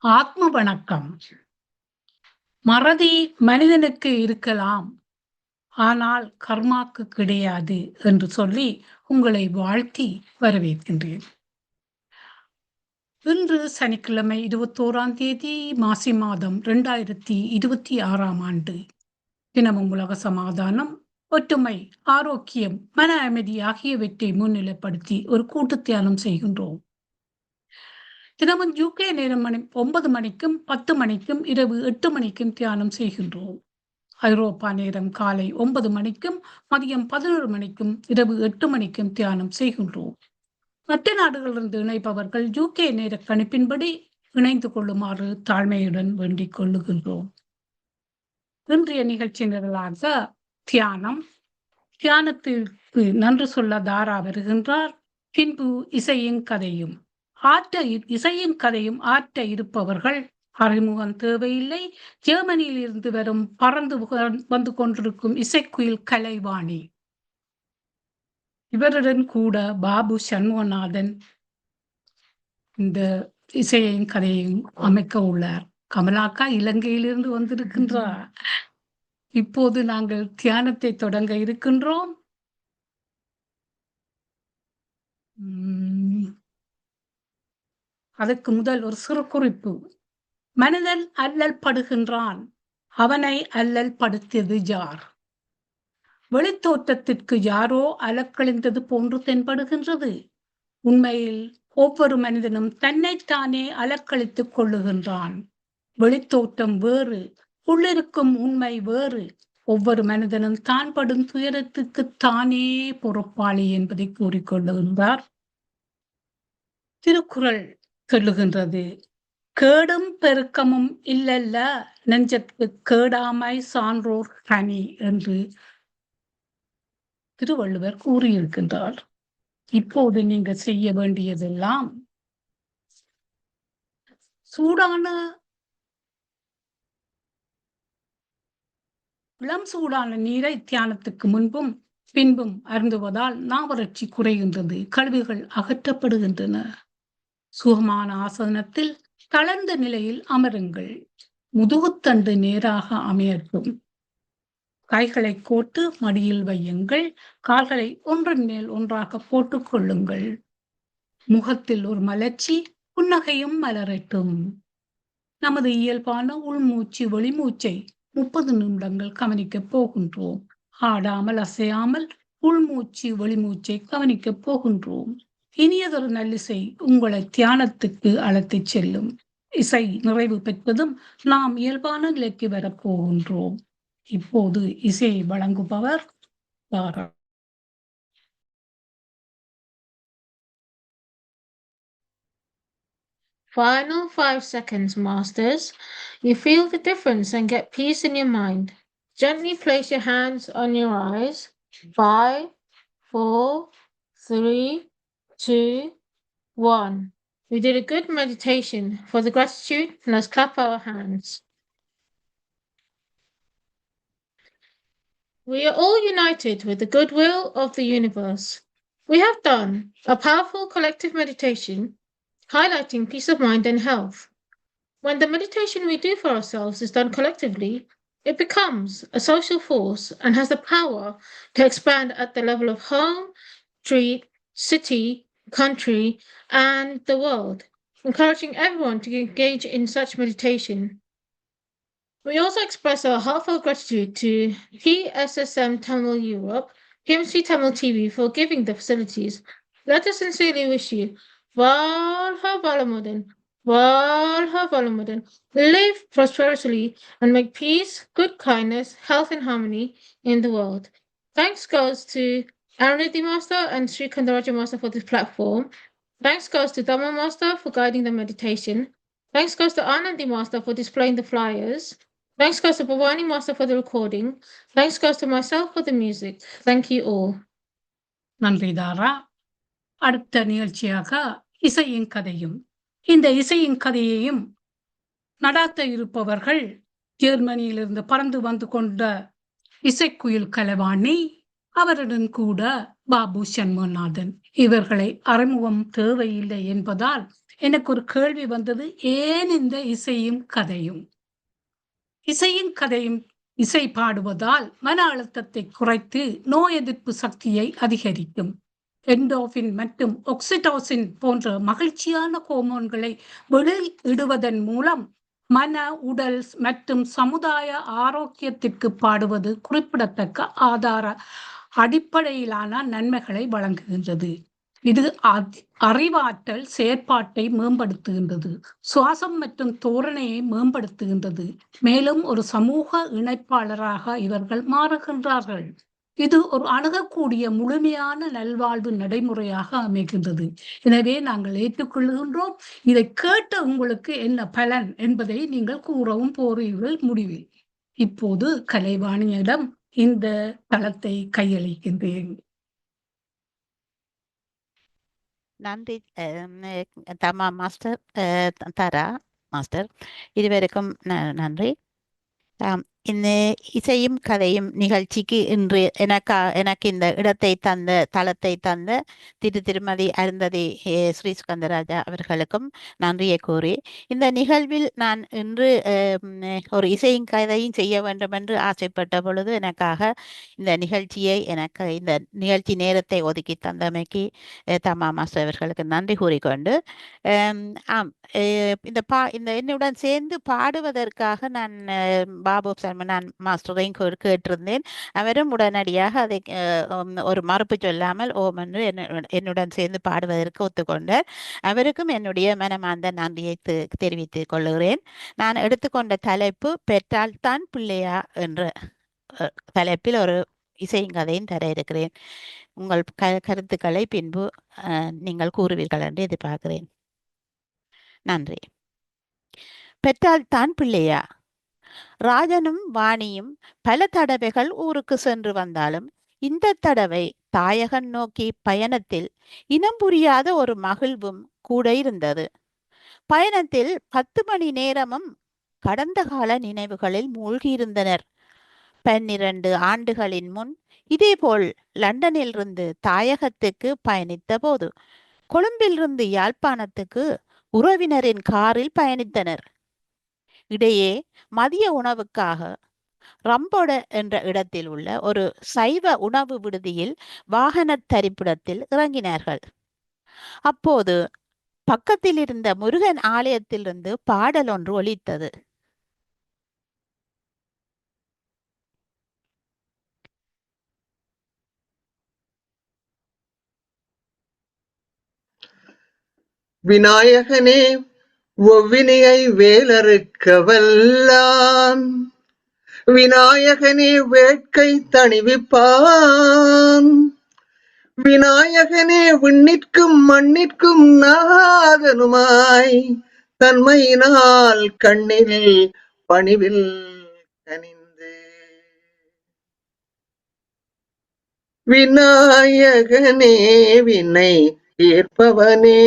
ஆத்ம வணக்கம். மறதி மனிதனுக்கு இருக்கலாம், ஆனால் கர்மாக்கு கிடையாது என்று சொல்லி உங்களை வாழ்த்தி வரவேற்கின்றேன். இன்று சனிக்கிழமை 21ஆம் தேதி மாசி மாதம் 2026ஆம் ஆண்டு. தினமும் உலக சமாதானம், ஒற்றுமை, ஆரோக்கியம், மன அமைதி ஆகியவற்றை முன்னிலைப்படுத்தி ஒரு கூட்டு தியானம் செய்கின்றோம். தினமும் UK நேரம் 9 மணிக்கும் 10 மணிக்கும் இரவு 8 மணிக்கும் தியானம் செய்கின்றோம். ஐரோப்பா நேரம் காலை 9 மணிக்கும் மதியம் 11 மணிக்கும் இரவு 8 மணிக்கும் தியானம் செய்கின்றோம். மற்ற நாடுகளிலிருந்து இணைப்பவர்கள் UK நேர கணிப்பின்படி இணைந்து கொள்ளுமாறு தாழ்மையுடன் வேண்டிக் கொள்ளுகின்றோம். இன்றைய நிகழ்ச்சி நிரலாக தியானத்திற்கு நன்றி சொல்ல தாரா வருகின்றார். பின்பு இசையும் கதையும் இசையும் கதையும் ஆற்ற இருப்பவர்கள் அறிமுகம் தேவையில்லை. ஜெர்மனியில் இருந்து வரும் பறந்து வந்து கொண்டிருக்கும் இசைக்குயில் கலைவாணி. இவருடன் கூட பாபு சண்முகநாதன் இந்த இசையையும் கதையையும் அமைக்க உள்ளார். கமலாக்கா இலங்கையிலிருந்து வந்திருக்கின்றார். இப்போது நாங்கள் தியானத்தை தொடங்க இருக்கின்றோம். அதற்கு முதல் ஒரு சிறு குறிப்பு. மனிதன் அல்லல் படுகின்றான், அவனை அல்லல் படுத்தியது யார்? வெளித்தோற்றத்திற்கு யாரோ அலக்கழிந்தது போன்று தென்படுகின்றது. உண்மையில் ஒவ்வொரு மனிதனும் தன்னைத்தானே அலக்களித்துக் கொள்ளுகின்றான். வெளித்தோற்றம் வேறு, உள்ளிருக்கும் உண்மை வேறு. ஒவ்வொரு மனிதனும் தான் படும் துயரத்துக்கு தானே பொறுப்பாளி என்பதை கூறிக்கொள்ளுகின்றார். திருக்குறள் சொல்லுகின்றது, கேடும் பெருக்கமும் இல்லல்ல நெஞ்சற்கு கேடாமை சான்றோர் கனி என்று திருவள்ளுவர் கூறியிருக்கின்றார். இப்போது நீங்க செய்ய வேண்டியதெல்லாம் இளம் சூடான நீரை தியானத்துக்கு முன்பும் பின்பும் அருந்துவதால் நாவறட்சி குறைகின்றது, கழிவுகள் அகற்றப்படுகின்றன. சுகமான ஆசனத்தில் தளர்ந்த நிலையில் அமருங்கள். முதுகுத்தண்டு நேராக அமையட்டும். கைகளை கோர்த்து மடியில் வையுங்கள். கால்களை ஒன்றன் மேல் ஒன்றாக போட்டுக் கொள்ளுங்கள். முகத்தில் ஒரு மலர்ச்சி, புன்னகையும் மலரட்டும். நமது இயல்பான உள்மூச்சு வெளிமூச்சை 30 நிமிடங்கள் கவனிக்கப் போகின்றோம். ஆடாமல் அசையாமல் உள்மூச்சு வெளிமூச்சை கவனிக்கப் போகின்றோம். இனியதொரு நல்லிசை உங்களை தியானத்துக்கு அழைத்துச் செல்லும். இசை நிறைவு பெற்றதும் நாம் இயல்பான நிலைக்கு வரப்போகின்றோம். இப்போது இசையை வழங்குபவர் தாரா. Final 5 seconds, masters. You feel the difference and get peace in your mind. Gently place your hands on your eyes. 5, 4, 3, 2, 1. We did a good meditation. For the gratitude, let's clap our hands. We are all united with the goodwill of the universe. We have done a powerful collective meditation highlighting peace of mind and health. When the meditation we do for ourselves is done collectively, it becomes a social force and has the power to expand at the level of home, street, city, country, and the world, encouraging everyone to engage in such meditation. We also express our heartfelt gratitude to PSSM Tamil Europe, PMC Tamil TV for giving the facilities. Let us sincerely wish you Valha Valamudan, Valha Valamudan, live prosperously and make peace, good kindness, health and harmony in the world. Thanks goes to Arunidhi Master and Sri Kandaraja Master for this platform. Thanks goes to Dhamma Master for guiding the meditation. Thanks goes to Anandi Master for displaying the flyers. Thanks goes to Bhavani Master for the recording. Thanks goes to myself for the music. Thank you all. நன்றி தாரா. அடுத்த நிகழ்ச்சியாக இசையின் கதையும். இந்த இசையின் கதையையும் நடாத்த இருப்பவர்கள் ஜெர்மனியிலிருந்து பறந்து வந்து கொண்ட இசைக்குயில் கலைவாணி, அவருடன் கூட பாபு சண்முகநாதன். இவர்களை அறிமுகம் தேவையில்லை என்பதால் எனக்கு ஒரு கேள்வி வந்தது. ஏன் இந்த இசையும் கதையும்? இசையும் கதையும் இசை பாடுவதால் மன அழுத்தத்தை குறைத்து நோய் எதிர்ப்பு சக்தியை அதிகரிக்கும். என்டோர்பின் மற்றும் ஆக்சிடோசின் போன்ற மகிழ்ச்சியான ஹோமோன்களை வெளியிடுவதன் மூலம் மன, உடல் மற்றும் சமுதாய ஆரோக்கியத்திற்கு பாடுவது குறிப்பிடத்தக்க அடிப்படையிலான நன்மைகளை வழங்குகின்றது. இது அறிவாற்றல் செயற்பாட்டை மேம்படுத்துகின்றது, சுவாசம் மற்றும் தோரணையை மேம்படுத்துகின்றது. மேலும் ஒரு சமூக இணைப்பாளராக இவர்கள் மாறுகின்றார்கள். இது ஒரு அணுகக்கூடிய முழுமையான நல்வாழ்வு நடைமுறையாக அமைகின்றது. எனவே நாங்கள் ஏற்றுக்கொள்கின்றோம். இதை கேட்ட உங்களுக்கு என்ன பலன் என்பதை நீங்கள் கூறவும் போறீர்கள் முடிவில். இப்போது கலைவாணியிடம் இந்த தளத்தை கையளிக்கின்றேன். நன்றி தமா மாஸ்டர், தாரா மாஸ்டர், இருவருக்கும் நன்றி. இந்த இசையும் கதையும் நிகழ்ச்சிக்கு இன்று எனக்கு இந்த இடத்தை தந்த தளத்தை தந்த திருமதி அருந்ததி ஸ்ரீ ஸ்கந்தராஜா அவர்களுக்கும் நன்றியை கூறி, இந்த நிகழ்வில் நான் இன்று ஒரு இசையும் கதையும் செய்ய வேண்டும் என்று ஆசைப்பட்ட பொழுது எனக்காக இந்த நிகழ்ச்சி நேரத்தை ஒதுக்கி தந்தமைக்கு தமா மாஸ்டர் அவர்களுக்கு நன்றி கூறிக்கொண்டு, இந்த என்னுடன் சேர்ந்து பாடுவதற்காக நான் பாபு சர்மனான் மாஸ்டரையும் கேட்டிருந்தேன். அவரும் உடனடியாக அதை ஒரு மறுப்பு சொல்லாமல் ஓம் என்று என்னுடன் சேர்ந்து பாடுவதற்கு ஒத்துக்கொண்டார். அவருக்கும் என்னுடைய மனமார்ந்த நன்றியை தெரிவித்துக் கொள்கிறேன். நான் எடுத்துக்கொண்ட தலைப்பு பெற்றால்தான் பிள்ளையா என்ற தலைப்பில் ஒரு இசையும் கதையும் தர இருக்கிறேன். உங்கள் கருத்துக்களை பின்பு நீங்கள் கூறுவீர்கள் என்று எதிர்பார்க்கிறேன். நன்றி. பெற்றால்தான் பிள்ளையா? ராஜனும் வாணியும் பல தடவைகள் ஊருக்கு சென்று வந்தாலும் இந்த தடவை தாயகன் நோக்கி பயணத்தில் இனம் புரியாத ஒரு மகிழ்வும் கூட இருந்தது. பயணத்தில் 10 மணி நேரமும் கடந்த கால நினைவுகளில் மூழ்கியிருந்தனர். 12 ஆண்டுகளின் முன் இதேபோல் லண்டனிலிருந்து தாயகத்துக்கு பயணித்த போது கொழும்பிலிருந்து யாழ்ப்பாணத்துக்கு உறவினரின் காரில் பயணித்தனர். இடையே மதிய உணவுக்காக ரம்போட என்ற இடத்தில் உள்ள ஒரு சைவ உணவு விடுதியில் வாகன தரிப்பிடத்தில் இறங்கினார்கள். அப்போது பக்கத்தில் இருந்த முருகன் ஆலயத்திலிருந்து பாடல் ஒன்று ஒலித்தது. விநாயகனே ஒவ்வினையை வேலறுக்க வல்லான், விநாயகனே வேட்கை தணிவிப்பான், விநாயகனே விண்ணிற்கும் மண்ணிற்கும் நாதனுமாய் தன்மையினால் கண்ணில் பணிவில் கனிந்து, விநாயகனே வினை தீர்ப்பவனே,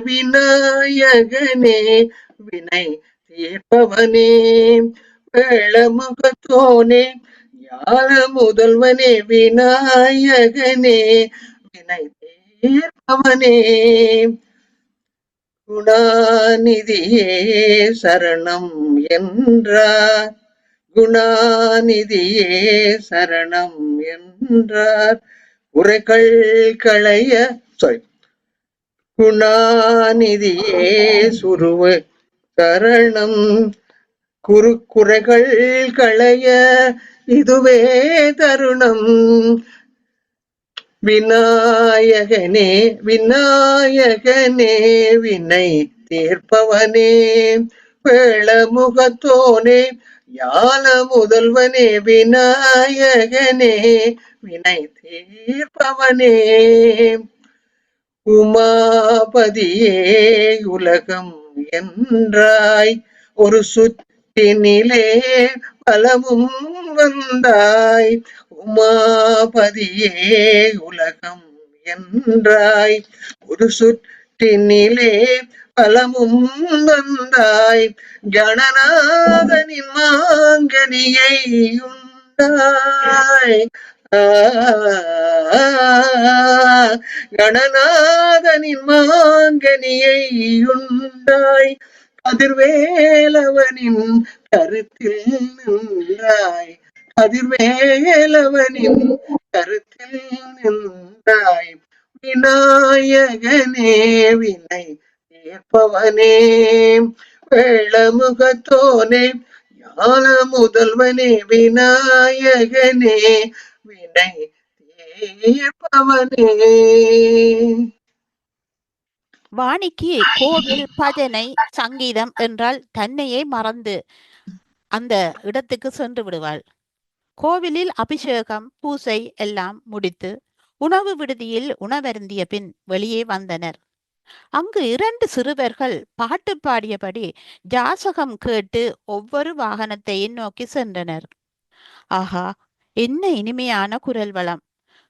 விநாயகனே வினை தீர்ப்பவனே, வேளமுகத்தோனே ஞான முதல்வனே, விநாயகனே வினை தீர்ப்பவனே, குணாநிதியே சரணம் என்றார், குணாநிதியே சரணம் என்றார், குறைகள் களைய குணாநிதியே சுருவ சரணம், குறைகள் களைய இதுவே தருணம், விநாயகனே விநாயகனே வினை தீர்ப்பவனே, வேளமுகத்தோனே ஞான முதல்வனே, விநாயகனே வினை தீர்ப்பவனே, உமாபதியே உலகம் என்றாய், ஒரு சுற்றினிலே பலமும் வந்தாய், உமாபதியே உலகம் என்றாய், ஒரு சுற்றினிலே பலமும் வந்தாய், கணநாதனின் மாங்கனியை உண்டாய், கணநாதனின் மாங்கனியை உண்டாய் கதிர்வேலவனின் கருத்தில் நின்றாய் கதிர்வேலவனின் கருத்தில் நின்றாய் விநாயகனே வினை ஏற்பவனே வேளமுகத்தோனே ஞான முதல்வனே விநாயகனே வினை தீர்ப்பவனே. வாணிக்கு கோவில், பஜனை, சங்கீதம் என்றால் தன்னையே மறந்து அந்த இடத்துக்கு சென்று விடுவாள். கோவிலில் அபிஷேகம், பூசை எல்லாம் முடித்து உணவு விடுதியில் உணவருந்திய பின் வெளியே வந்தனர். அங்கு 2 சிறுவர்கள் பாட்டு பாடியபடி ஜாசகம் கேட்டு ஒவ்வொரு வாகனத்தையும் நோக்கி சென்றனர். ஆஹா, என்ன இனிமையான குரல் வளம்!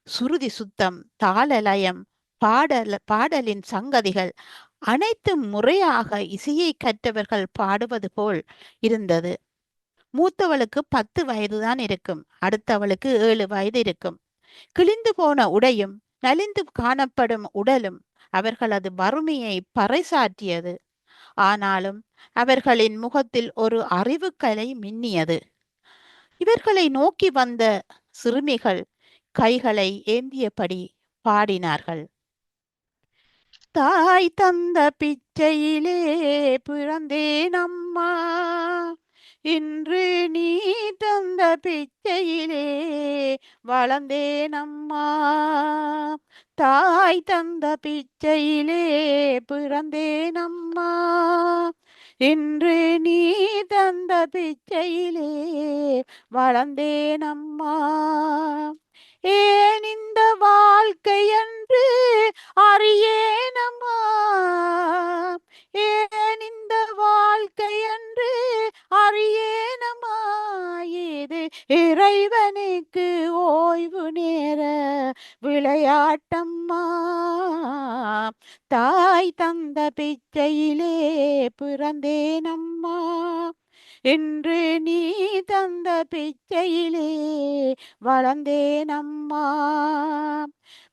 சுருதி சுத்தம், தாளலயம், பாடலின் சங்கதிகள் அனைத்தும் முறையாக இசையை கற்றவர்கள் பாடுவது போல் இருந்தது. மூத்தவளுக்கு 10 வயதுதான் இருக்கும். அடுத்தவளுக்கு 7 வயது இருக்கும். கிழிந்து போன உடையும் நலிந்து காணப்படும் உடலும் அவர்களது வறுமையை பறைசாற்றியது. ஆனாலும் அவர்களின் முகத்தில் ஒரு அறிவுக்கலை மின்னியது. இவர்களை நோக்கி வந்த சிறுமிகள் கைகளை ஏந்தியபடி பாடினார்கள். தாய் தந்த பிச்சையிலே பிறந்தேன் அம்மா, இன்று நீ தந்த பிச்சையிலே வளர்ந்தேன் அம்மா. தாய் தந்த பிச்சையிலே பிறந்தேன் அம்மா, இன்று நீ தந்த பிச்சையிலே வளர்ந்தேன் அம்மா. ஏன் இந்த வாழ்க்கை என்று அறியேனம்மா, ஏன் இந்த வாழ்க்கை என்று அறியேனம்மா. இது இறைவனுக்கு ஓய்வு நேர விளையாட்டம்மா. தாய் தந்த பிச்சையிலே பிறந்தேனம்மா, இன்று நீ தந்த பிச்சையிலே வளர்ந்தேனம்மா.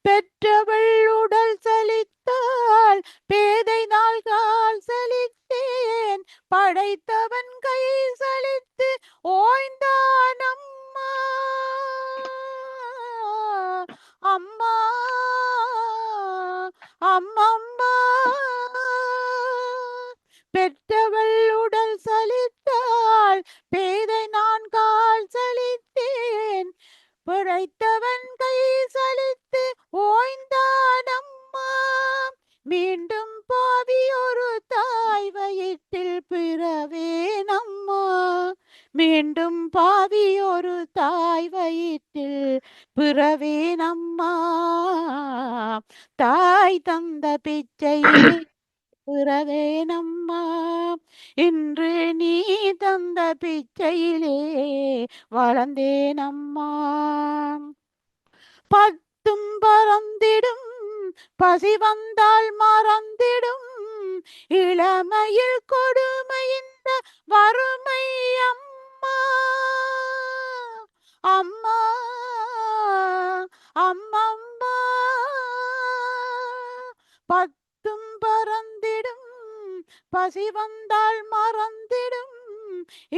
பெற்றவள் உடல் சலித்தால் பேதை நாள்கால் சலித்தேன், படைத்தவன் கை சலித்து ஓய்ந்தான் அம்மா. அம்மா அம்மம்மா, பெற்றவள் உடல் சலித்தால் பேதை நான் கால் சலித்தேன், படைத்தவன் கை சலித்து ஓய்ந்தான் அம்மா. மீண்டும் பாவி ஒரு தாய் வயிற்றில் பிறவேன் அம்மா, மீண்டும் பாவி ஒரு தாய் வயிற்றில் பிறவேன் அம்மா. தாய் தந்த பிச்சையிலே பிறவேன் அம்மா, இன்று நீ தந்த பிச்சையிலே வளர்ந்தேன் அம்மா. பத்தும் பறந்திடும் பசி வந்தால் மறந்திடும், இளமையில் கொடுமை இந்த வறுமை அம்மா. அம்மா அம்மம்மா, பத்தும் பறந்திடும் பசி வந்தால் மறந்திடும்,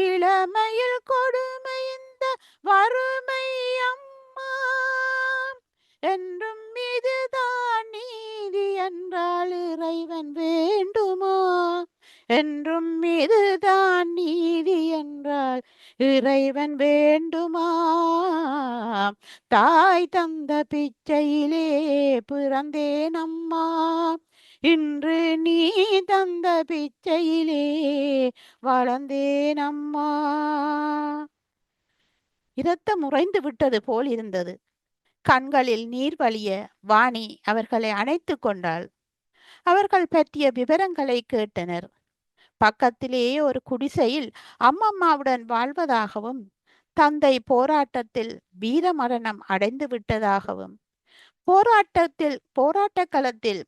இளமையில் கொடுமை இந்த வறுமை அம்மா. என்றும் இதுதான் நீதி என்றால் இறைவன் வேண்டுமா, என்றும் இதுதான் நீதி என்றால் இறைவன் வேண்டுமா. தாய் தந்த பிச்சையிலே பிறந்தேன் அம்மா, இன்று நீ தந்த பிச்சையிலே வளர்ந்தேன் அம்மா. இரத்தம் உறைந்து விட்டது போல் இருந்தது. கண்களில் நீர் வழிய வாணி அவர்களை அணைத்து கொண்டாள். அவர்கள் பற்றிய விவரங்களை கேட்டனர். பக்கத்திலேயே ஒரு குடிசையில் அம்மம்மாவுடன் வாழ்வதாகவும், தந்தை போராட்டத்தில் வீரமரணம் அடைந்து விட்டதாகவும், போராட்ட களத்தில்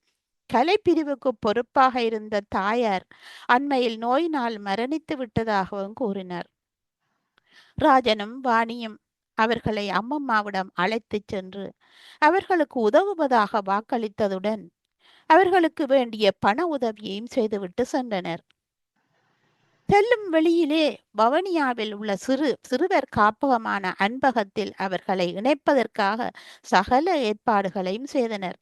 கலைப்பிரிவுக்கு பொறுப்பாக இருந்த தாயார் அண்மையில் நோயினால் மரணித்து விட்டதாகவும் கூறினர். ராஜனும் வாணியும் அவர்களை அம்மம்மாவிடம் அழைத்துச் சென்று அவர்களுக்கு உதவுவதாக வாக்களித்ததுடன் அவர்களுக்கு வேண்டிய பண உதவியையும் செய்துவிட்டு சென்றனர். செல்லும் வெளியிலே வவுனியாவில் உள்ள சிறுவர் காப்பகமான அன்பகத்தில் அவர்களை இணைப்பதற்காக சகல ஏற்பாடுகளையும் செய்தனர்.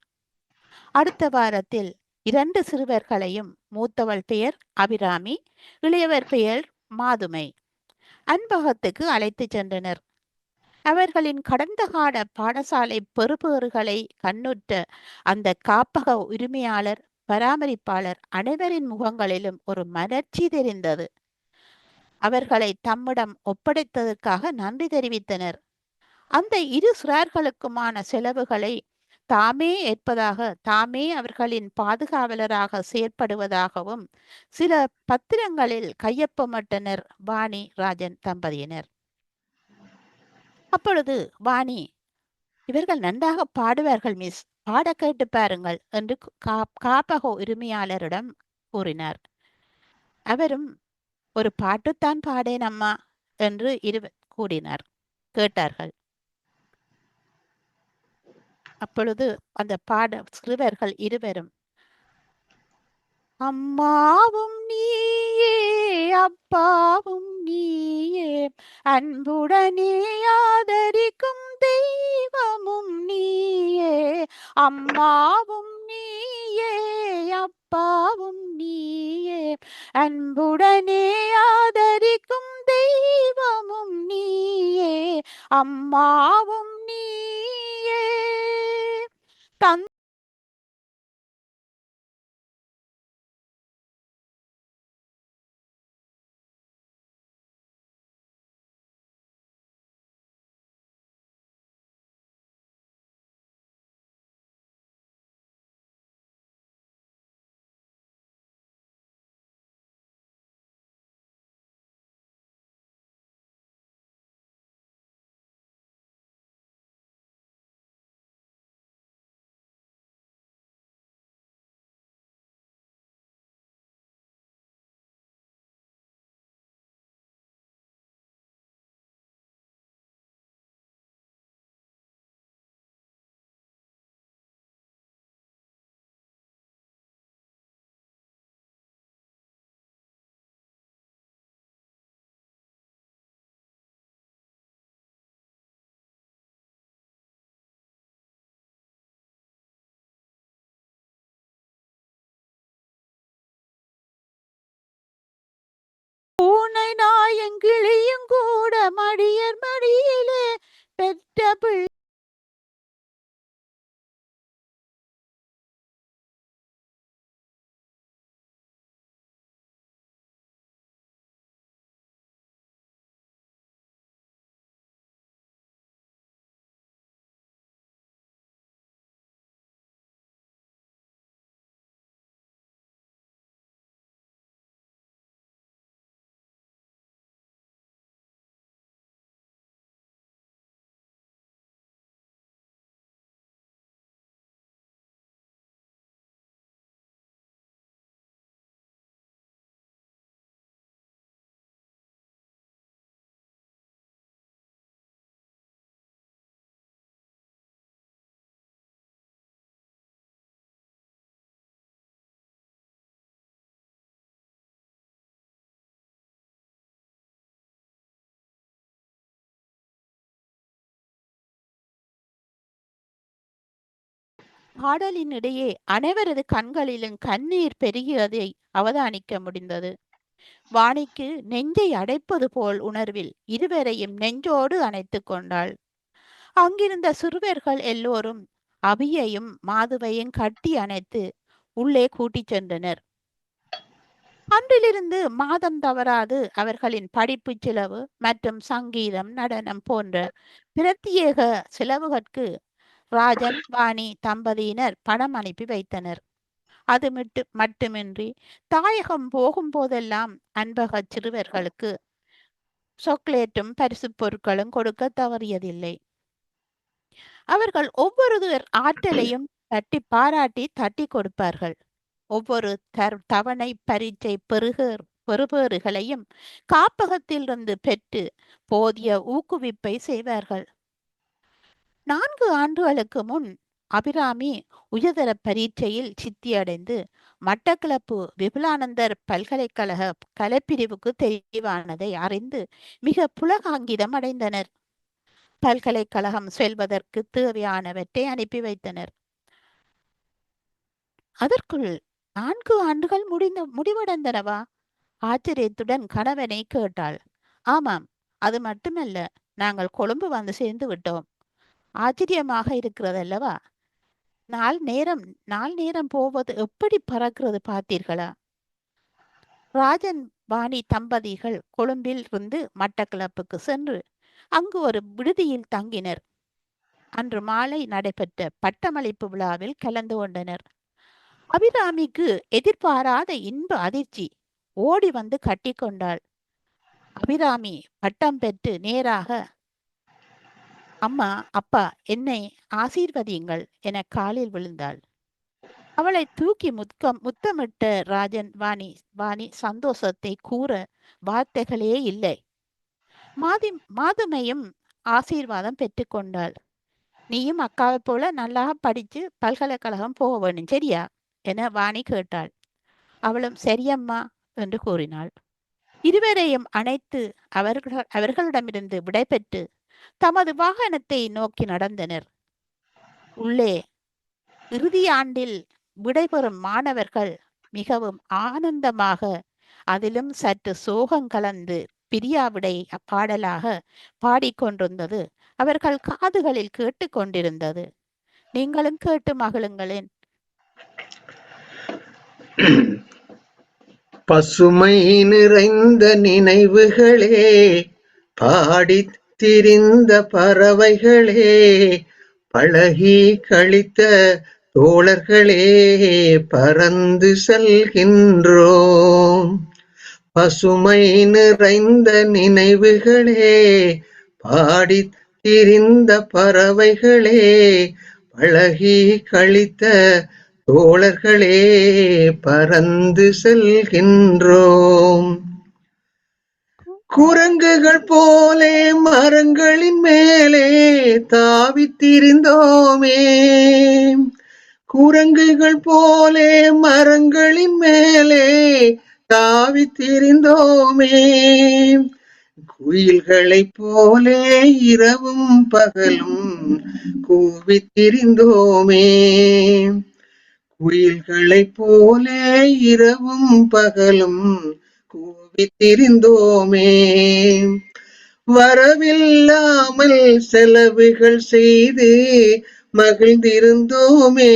அடுத்த வாரத்தில் 2 சிறுவர்களையும், மூத்தவள் பெயர் அபிராமி, இளையவர் பெயர் மாதுமை, அன்பகத்துக்கு அழைத்துச் சென்றனர். அவர்களின் கடந்த கால பாடசாலை பெறுபேறுகளை கண்ணுற்ற அந்த காப்பக உரிமையாளர், பராமரிப்பாளர் அனைவரின் முகங்களிலும் ஒரு மலர்ச்சி தெரிந்தது. அவர்களை தம்மிடம் ஒப்படைத்ததற்காக நன்றி தெரிவித்தனர். அந்த 2 சிறார்களுக்குமான செலவுகளை தாமே ஏற்பதாக, தாமே அவர்களின் பாதுகாவலராக செயற்படுவதாகவும் சில பத்திரங்களில் கையொப்பமிட்டனர் வாணி ராஜன் தம்பதியினர். அப்பொழுது வாணி, இவர்கள் நன்றாக பாடுவார்கள் மிஸ், பாட கேட்டு பாருங்கள் என்று காப்பக உரிமையாளரிடம் கூறினார். அவரும், ஒரு பாட்டுத்தான் பாடேன் அம்மா என்று கூறினார். கேட்டார்கள். அப்பொழுது அந்த சிறுவர்கள் இருவரும், அம்மாவும் நீயே அப்பாவும் நீயே, அன்புடனே ஆதரிக்கும் தெய்வமும் நீயே, அம்மாவும் நீயே அப்பாவும் நீயே, அன்புடனே ஆதரிக்கும் தெய்வமும் நீயே, அம்மாவும் நீயே தன் பூனை நாயங்கிளியும் கூட மடியர் மடியிலே பெற்ற பிள்ளை பாடலின் இடையே அனைவரது கண்களிலும் கண்ணீர் பெருகியதை அவதானிக்க முடிந்தது. வாணிக்கு நெஞ்சை அடைப்பது போல் உணர்வில் இருவரையும் நெஞ்சோடு அணைத்து கொண்டாள். அங்கிருந்த சிறுவர்கள் எல்லோரும் அபியையும் மாதுவையும் கட்டி அணைத்து உள்ளே கூட்டிச் சென்றனர். அன்றிலிருந்து மாதம் தவறாது அவர்களின் படிப்பு செலவு மற்றும் சங்கீதம், நடனம் போன்ற பிரத்யேக செலவுகளுக்கு ராஜன் வாணி தம்பதியினர் பணம் அனுப்பி வைத்தனர். அது மட்டுமின்றி தாயகம் போகும் போதெல்லாம் அன்பக சிறுவர்களுக்கு சாக்லேட்டும் பரிசு பொருட்களும் கொடுக்க தவறியதில்லை. அவர்கள் ஒவ்வொருவர் ஆற்றலையும் பாராட்டி தட்டி கொடுப்பார்கள். ஒவ்வொரு தவணை பரீட்சை பெறுபேறுகளையும் காப்பகத்திலிருந்து பெற்று போதிய ஊக்குவிப்பை செய்வார்கள். 4 ஆண்டுகளுக்கு முன் அபிராமி உயர்தர பரீட்சையில் சித்தியடைந்து மட்டக்களப்பு விபுலானந்தர் பல்கலைக்கழக கலைப்பிரிவுக்கு தெரிவானதை அறிந்து மிக புலகாங்கிதம் அடைந்தனர். பல்கலைக்கழகம் செல்வதற்கு தேவையானவற்றை அனுப்பி வைத்தனர். அதற்குள் 4 ஆண்டுகள் முடிவடைந்தனவா? ஆச்சரியத்துடன் கணவனை கேட்டாள். ஆமாம், அது மட்டுமல்ல, நாங்கள் கொழும்பு வந்து சேர்ந்து விட்டோம். ஆச்சரியமாக இருக்கிறதல்லவா? நாள் நேரம் போவது எப்படி பறக்கிறது பார்த்தீர்களா? ராஜன் வாணி தம்பதிகள் கொழும்பில் இருந்து மட்டக்களப்புக்கு சென்று அங்கு ஒரு விடுதியில் தங்கினர். அன்று மாலை நடைபெற்ற பட்டமளிப்பு விழாவில் கலந்து கொண்டனர். அபிராமிக்கு எதிர்பாராத இன்ப அதிர்ச்சி. ஓடி வந்து கட்டி கொண்டாள். அபிராமி பட்டம் பெற்று நேராக, அம்மா, அப்பா, என்னை ஆசீர்வதியுங்கள் என காலில் விழுந்தாள். அவளை தூக்கி முத்தமிட்ட ராஜன் வாணி சந்தோஷத்தை கூற வார்த்தைகளே இல்லை. மாதுமையும் ஆசீர்வாதம் பெற்றுக்கொண்டாள். நீயும் அக்காவை போல நல்லா படிச்சு பல்கலைக்கழகம் போக வேணும், சரியா என வாணி கேட்டாள். அவளும் சரியம்மா என்று கூறினாள். இருவரையும் அணைத்து அவர்களிடமிருந்து விடைபெற்று தமது வாகனத்தை நோக்கி நடந்தனர். உள்ளே இறுதி ஆண்டில் விடைபெறும் மாணவர்கள் மிகவும் ஆனந்தமாக, அதிலும் சற்று சோகம் கலந்து பிரியாவிடை பாடலாக பாடிக்கொண்டிருந்தது அவர்கள் காதுகளில் கேட்டுக்கொண்டிருந்தது. நீங்களும் கேட்டு மகிழுங்களேன். பசுமை நிறைந்த நினைவுகளே, பாடித் திரிந்த பறவைகளே, பழகி கழித்த தோழர்களே, பறந்து செல்கின்றோம். பசுமை நிறைந்த நினைவுகளே, பாடித் திரிந்த பறவைகளே, பழகி கழித்த தோழர்களே, பறந்து செல்கின்றோம். குரங்குகள் போலே மரங்களின் மேலே தாவித் திரிந்தோமே, குரங்குகள் போலே மரங்களின் மேலே தாவித் திரிந்தோமே, குயில்களைப் போலே இரவும் பகலும் கூவித் திரிந்தோமே, குயில்களைப் போலே இரவும் பகலும் கூவித் திரிந்தோமே. வரவில்லாமல் செலவுகள் செய்து மகிழ்ந்திருந்தோமே,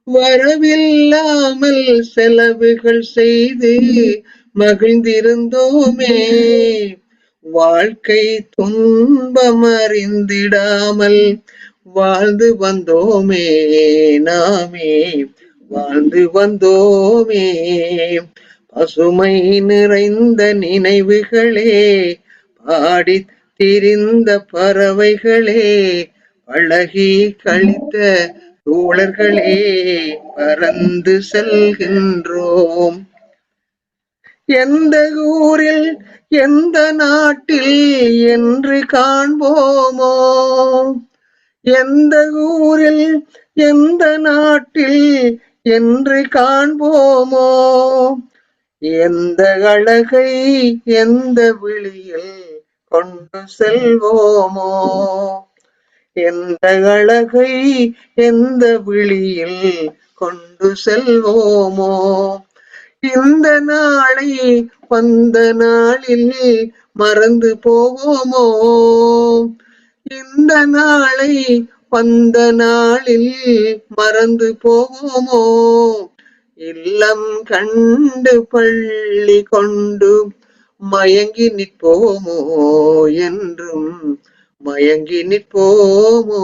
வரவில்லாமல் செலவுகள் செய்து மகிழ்ந்திருந்தோமே. வாழ்க்கை துன்பம் அறிந்திடாமல் வாழ்ந்து வந்தோமே, நாமே வாழ்ந்து வந்தோமே. பசுமை நிறைந்த நினைவுகளே, பாடித் திரிந்த பறவைகளே, பழகி கழித்த தோழர்களே, பறந்து செல்கின்றோம். எந்த ஊரில் எந்த நாட்டில் என்று காண்போமோ, எந்த ஊரில் எந்த நாட்டில் என்று காண்போமோ, எந்த அழகை எந்த விழியில் கொண்டு செல்வோமோ, எந்த அழகை எந்த விழியில் கொண்டு செல்வோமோ. இந்த நாளை வந்த நாளில் மறந்து போவோமோ, இந்த நாளை வந்த நாளில் மறந்து போவோமோ. இல்லம் கண்டு பள்ளி கொண்டு மயங்கி நிற்போமோ, என்றும் மயங்கி நிற்போமோ.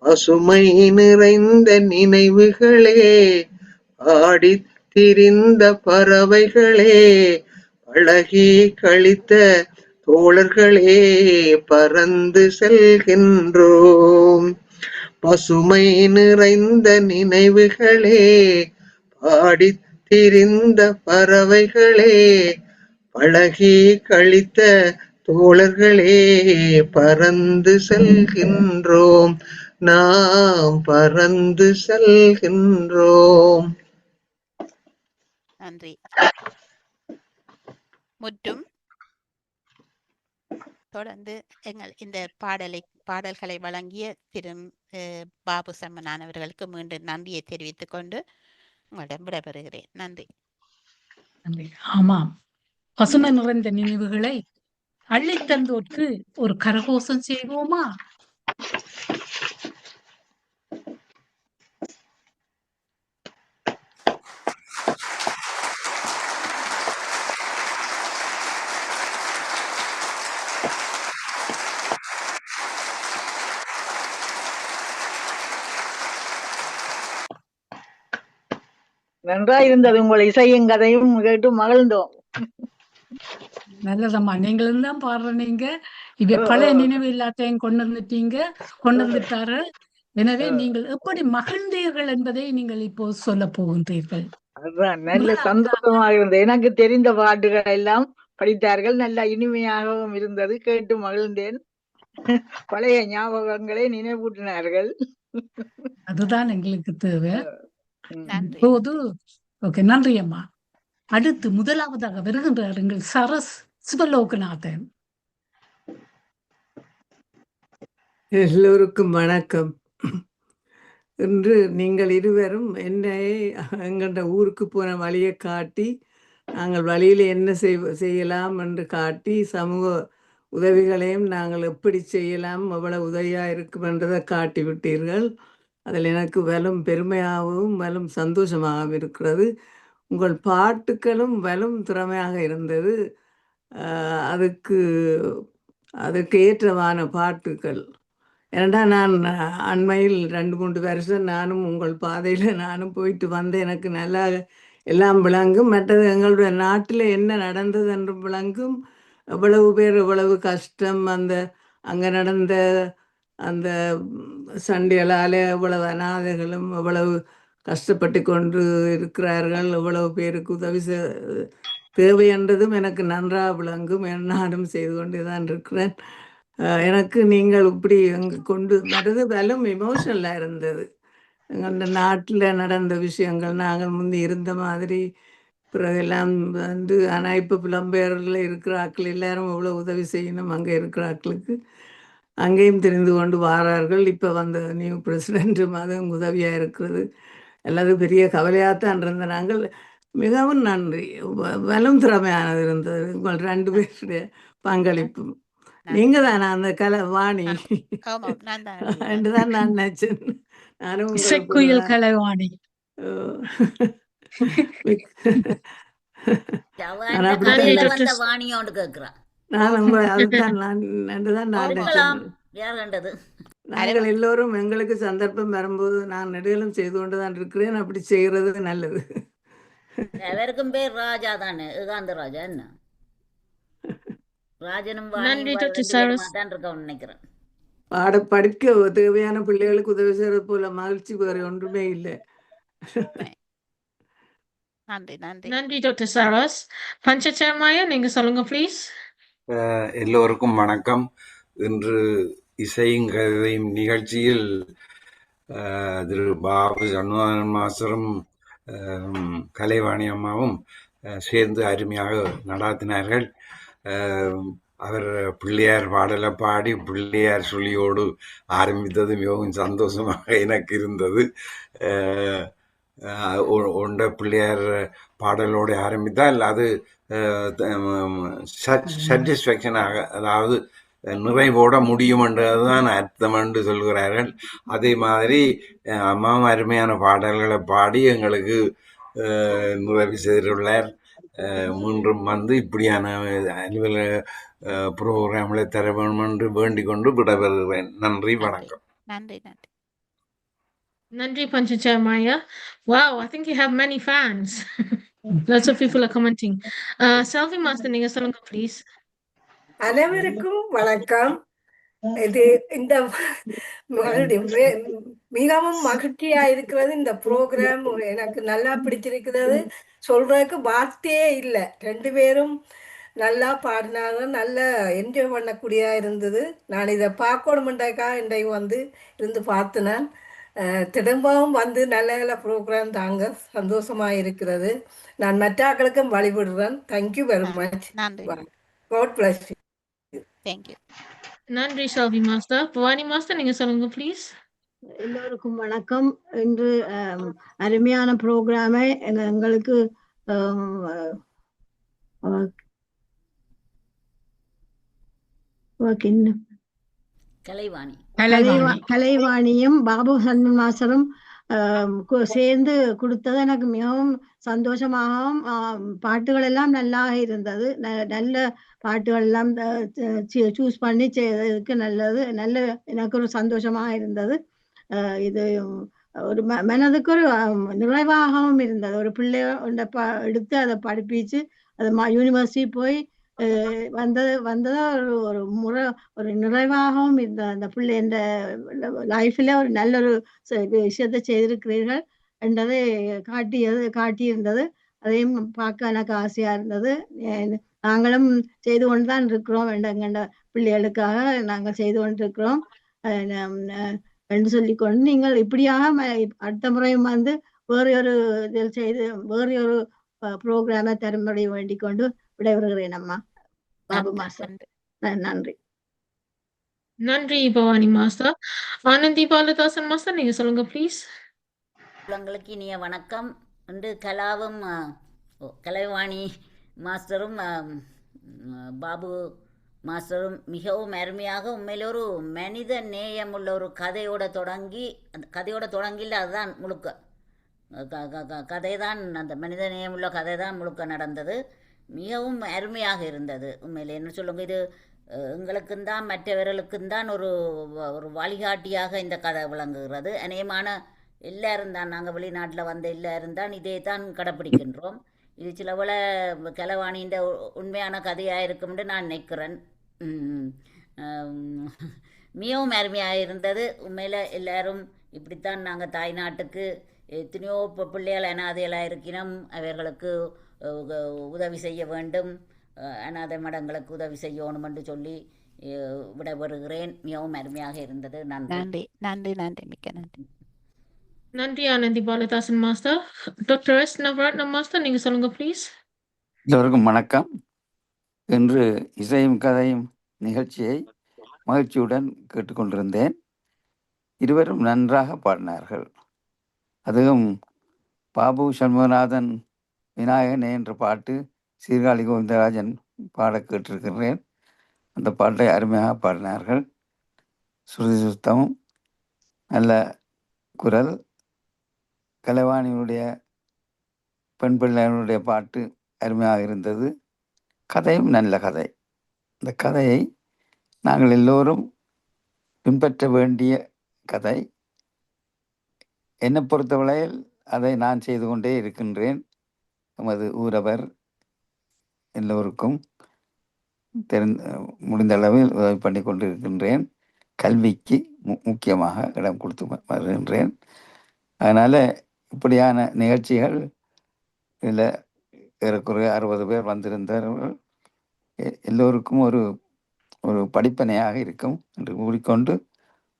பசுமை நிறைந்த நினைவுகளே, பாடித் திரிந்த பறவைகளே, பழகி கழித்த தோழர்களே, பறந்து செல்கின்றோம். பசுமை நிறைந்த நினைவுகளே, பாடித் திரிந்த பறவைகளே, பழகி கழித்த தோழர்களே, பறந்து செல்கின்றோம், நாம் பறந்து செல்கின்றோம். நன்றி. முற்றும். தொடர்ந்து எங்கள் இந்த பாடல்களை வழங்கிய திரு பாபு சம்மனான் அவர்களுக்கு மீண்டும் நன்றியை தெரிவித்துக் கொண்டு உங்களிடம் விடைபெறுகிறேன். நன்றி. நன்றி. ஆமாம், பசுமை நிறைந்த நினைவுகளை அள்ளித்தந்தோர்க்கு ஒரு கரகோஷம் செய்வோமா? நன்றாயிருந்தது. உங்கள் இசையும் கதையும் கேட்டு மகிழ்ந்தோம். நல்லதம்மா, நீங்களும் தான் பாடுற. நீங்க இவ பழைய நினைவு எல்லாத்தையும் கொண்டு வந்துட்டாரு. எனவே நீங்கள் எப்படி மகிழ்ந்தீர்கள் என்பதை நீங்கள் இப்போ சொல்ல போகின்றீர்கள். அதுதான் நல்ல சந்தோஷமாக இருந்தது. எனக்கு தெரிந்த பாட்டுகள் எல்லாம் படித்தார்கள். நல்ல இனிமையாகவும் இருந்தது, கேட்டு மகிழ்ந்தேன். பழைய ஞாபகங்களை நினைவூட்டினார்கள். அதுதான் எங்களுக்கு தேவை. நன்றி. இப்போது ஓகே, நன்றி அம்மா. அடுத்து முதலாவதாக வருகின்றார் எங்கள் சரஸ் சிவலோகநாதன். எல்லோருக்கும் வணக்கம். இன்று நீங்கள் இருவரும் என்னை எங்கள்ட ஊருக்கு போன வழியை காட்டி, நாங்கள் வழியில் என்ன செய்யலாம் என்று காட்டி, சமூக உதவிகளையும் நாங்கள் எப்படி செய்யலாம், எவ்வளவு உதவியாக இருக்கும் என்றதை காட்டி விட்டீர்கள். அதில் எனக்கு வலும் பெருமையாகவும் வலும் சந்தோஷமாகவும் இருக்கிறது. உங்கள் பாட்டுக்களும் வலும் திறமையாக இருந்தது. அதுக்கு ஏற்றமான பாட்டுக்கள். ஏன்னா நான் அண்மையில் 2-3 வருஷம் நானும் உங்கள் பாதையில் நானும் போயிட்டு வந்தேன். எனக்கு நல்லா எல்லாம் விளங்கும். மற்றது எங்களுடைய நாட்டில் என்ன நடந்தது என்று விளங்கும். எவ்வளவு பேர் எவ்வளவு கஷ்டம், அங்கே நடந்த அந்த சண்டைகளால் எவ்வளவு அநாதைகளும் எவ்வளவு கஷ்டப்பட்டு கொண்டு இருக்கிறார்கள், எவ்வளவு பேருக்கு உதவி தேவை என்றதும் எனக்கு நன்றாக விளங்கும். நானும் செய்து கொண்டு தான் இருக்கிறேன். எனக்கு நீங்கள் இப்படி அங்கே கொண்டு வர்றது வலும் எமோஷனலாக இருந்தது. அந்த நாட்டில் நடந்த விஷயங்கள் நாங்கள் முந்தி இருந்த மாதிரி பிறகெல்லாம் ஆனால் இப்போ புலம்பெயரில் இருக்கிற ஆட்கள் எல்லாரும் எவ்வளோ உதவி செய்யணும், அங்கே இருக்கிற ஆட்களுக்கு அங்கேயும் தெரிந்து கொண்டு வாரார்கள். இப்போ வந்த நியூ பிரசிடென்ட்டும் அதுவும் உதவியாக இருக்கிறது. எல்லாரும் பெரிய கவலையாகத்தான் இருந்த நாங்கள். மிகவும் நன்றி. வலும் திறமையானது இருந்தது உங்கள் 2 பேருடைய பங்களிப்பும். நீங்க தானே அந்த கலைவாணி என்றுதான் நான் நினைச்சேன். நானும் இசைக்குயில் கலைவாணி. நாங்கள் எல்லோரும் எங்களுக்கு சந்தர்ப்பம் வரும்போது நான் நெடுகளும் செய்து கொண்டுதான் இருக்கிறேன். அப்படி செய்யறது நல்லது. எவருக்கும் பேர் ராஜா தானே, ஏகாந்த ராஜா. என்ன ராஜனும் நினைக்கிறேன். படிக்க தேவையான பிள்ளைகளுக்கு உதவி செய்யறது போல மகிழ்ச்சி வேற ஒன்றுமே இல்லை. நன்றி டாக்டர் சாரஸ். பஞ்சச்சரமாயா, நீங்க சொல்லுங்க ப்ளீஸ். எல்லோருக்கும் வணக்கம். இன்று இசையும் கதையும் நிகழ்ச்சியில் திரு பாபு சண்முகன் மாஸ்டரும் கலைவாணி அம்மாவும் சேர்ந்து அருமையாக நடாத்தினார்கள். அவர் பிள்ளையார் பாடலை பாடி பிள்ளையார் சொல்லியோடு ஆரம்பித்தது மிகவும் சந்தோஷமாக எனக்கு இருந்தது. ஒன்றை பிள்ளையார் பாடலோடு ஆரம்பித்தால் அது சாட்டிஸ்ஃபேக்ஷனாக, அதாவது நிறைவோட முடியும் என்றதுதான் அர்த்தம் என்று சொல்கிறார்கள். அதே மாதிரி அம்மாவும் அருமையான பாடல்களை பாடி எங்களுக்கு நிறைவு செய்துள்ளார். மீண்டும் வந்து இப்படியான அலுவலக ப்ரோக்ராம்களை தர வேண்டும் என்று வேண்டிக் கொண்டு விடைபெறுகிறேன். நன்றி, வணக்கம். Nandri Panchacharmaya. Wow, I think you have many fans. Lots of people are commenting. Selvi Master, நீங்க சொல்லுங்க please. அனைவருக்கும் வணக்கம். இது இந்த மிகவும் மகிழ்ச்சியா இருக்கிறது. இந்த ப்ரோக்ராம் எனக்கு நல்லா பிடிச்சிருக்கிறது. சொல்றதுக்கு வார்த்தையே இல்லை. 2 பேரும் நல்லா பாடினாங்க. நல்லா என்ஜாய் பண்ணக்கூடியதா இருந்தது. நான் இதை பார்க்கணுமெண்டாக்கா இன்றைக்கு வந்து இருந்து பார்த்தினேன். திரும்பவும் வந்து நல்ல நல்ல ப்ரோக்ராம் தாங்க. சந்தோஷமா இருக்கிறது. நான் மற்ற ஆட்களுக்கும் வழிபடுறேன். Thank you very much. நன்றி. God bless you. தேங்க்யூ. நன்றி ஷாவி மாஸ்டர். பவானி மாஸ்டர் நீங்க சொல்லுங்க ப்ளீஸ். எல்லோருக்கும் வணக்கம். இன்று அருமையான ப்ரோக்ராமை எங்களுக்கு கலைவாணியும் பாபு சண்முக மாஸ்டரும் சேர்ந்து கொடுத்தது எனக்கு மிகவும் சந்தோஷமாகவும், பாட்டுகள் எல்லாம் நல்லா இருந்தது. நல்ல பாட்டுகள் எல்லாம் சூஸ் பண்ணி செய்ததுக்கு நல்ல எனக்கு ஒரு சந்தோஷமாக இருந்தது. இது ஒரு மனதுக்கு ஒரு நிறைவாகவும் இருந்தது. ஒரு பிள்ளைய எடுத்து அதை படிப்பிச்சு அது யூனிவர்சிட்டி போய் வந்ததா ஒரு முறை ஒரு நிறைவாகவும் இருந்த அந்த பிள்ளை இந்த லைஃப்ல ஒரு நல்ல ஒரு விஷயத்தை செய்திருக்கிறீர்கள் என்றதை காட்டியிருந்தது. அதையும் பார்க்க எனக்கு ஆசையா இருந்தது. நாங்களும் செய்து கொண்டுதான் இருக்கிறோம். எங்கண்ட பிள்ளைகளுக்காக நாங்கள் செய்து கொண்டிருக்கிறோம் என்று சொல்லிக்கொண்டு நீங்கள் இப்படியாக அடுத்த முறையும் வந்து வேறு ஒரு இதில் செய்து வேறு ஒரு ப்ரோக்ராமை தரும்படி வேண்டிக் கொண்டு விடைபெறுகிறேன் அம்மா. பாபு மாஸ்டர் நன்றி. நன்றி பவானி மாஸ்டர். ஆனந்தி பாலதாசன் மாஸ்டர் நீங்க சொல்லுங்க ப்ளீஸ். உங்களுக்கு இனிய வணக்கம். வந்து கலாவும் கலைவாணி மாஸ்டரும் பாபு மாஸ்டரும் மிகவும் அருமையாக உண்மையில ஒரு மனித நேயம் உள்ள ஒரு கதையோட தொடங்கி அந்த கதையோட தொடங்கியில் அதுதான் முழுக்க கதை தான், அந்த மனித நேயம் உள்ள கதை தான் முழுக்க நடந்தது. மிகவும் அருமையாக இருந்தது. உண்மையில் என்ன சொல்லுங்க, இது எங்களுக்கும் தான் மற்றவர்களுக்கும் தான் ஒரு ஒரு வழிகாட்டியாக இந்த கதை விளங்குகிறது. அநேகமான எல்லாரும் தான், நாங்கள் வெளிநாட்டில் வந்த எல்லாரும் தான் இதே தான் கடைப்பிடிக்கின்றோம். இது சில வேளை கலைவாணின்ற உண்மையான கதையாக இருக்கும்னு நான் நினைக்கிறேன். மிகவும் அருமையாக இருந்தது. உண்மையில் எல்லாரும் இப்படித்தான் நாங்கள் தாய்நாட்டுக்கு எத்தனையோ பிள்ளைகள் அனாதைகளாக இருக்கிறோம், அவர்களுக்கு உதவி செய்ய வேண்டும், அனாதை மடங்களுக்கு உதவி செய்யணும் என்று சொல்லி விடைபெறுகிறேன். மிகவும் அருமையாக இருந்தது. நன்றி. நன்றி நன்றி மிக்க நன்றி. நன்றி ஆனந்தி பாலதாசன் மாஸ்டர். டாக்டர் எஸ் நவரத்னம் மாஸ்டர் நீங்க சொல்லுங்க ப்ளீஸ். எல்லோருக்கும் வணக்கம். இன்று இசையும் கதையும் நிகழ்ச்சியை மகிழ்ச்சியுடன் கேட்டுக்கொண்டிருந்தேன். இருவரும் நன்றாக பாடினார்கள். அதுவும் பாபு சண்முகநாதன் விநாயகனே என்ற பாட்டு சீர்காழி கோவிந்தராஜன் பாட கேட்டிருக்கிறேன். அந்த பாட்டை அருமையாக பாடினார்கள். சுருதி சுத்தமும் நல்ல குரல். கலைவாணியுடைய பெண் பிள்ளைகளுடைய பாட்டு அருமையாக இருந்தது. கதையும் நல்ல கதை. இந்த கதையை நாங்கள் எல்லோரும் பின்பற்ற வேண்டிய கதை. என்னை பொறுத்தவரையில் அதை நான் செய்து கொண்டே இருக்கின்றேன். நமது ஊரவர் எல்லோருக்கும் முடிந்த அளவில் உதவி பண்ணி கொண்டு இருக்கின்றேன். கல்விக்கு முக்கியமாக இடம் கொடுத்து வருகின்றேன். அதனால் இப்படியான நிகழ்ச்சிகள் இதில் ஏறக்குறைய 60 பேர் வந்திருந்தார்கள். எல்லோருக்கும் ஒரு ஒரு படிப்பனையாக இருக்கும் என்று கூறிக்கொண்டு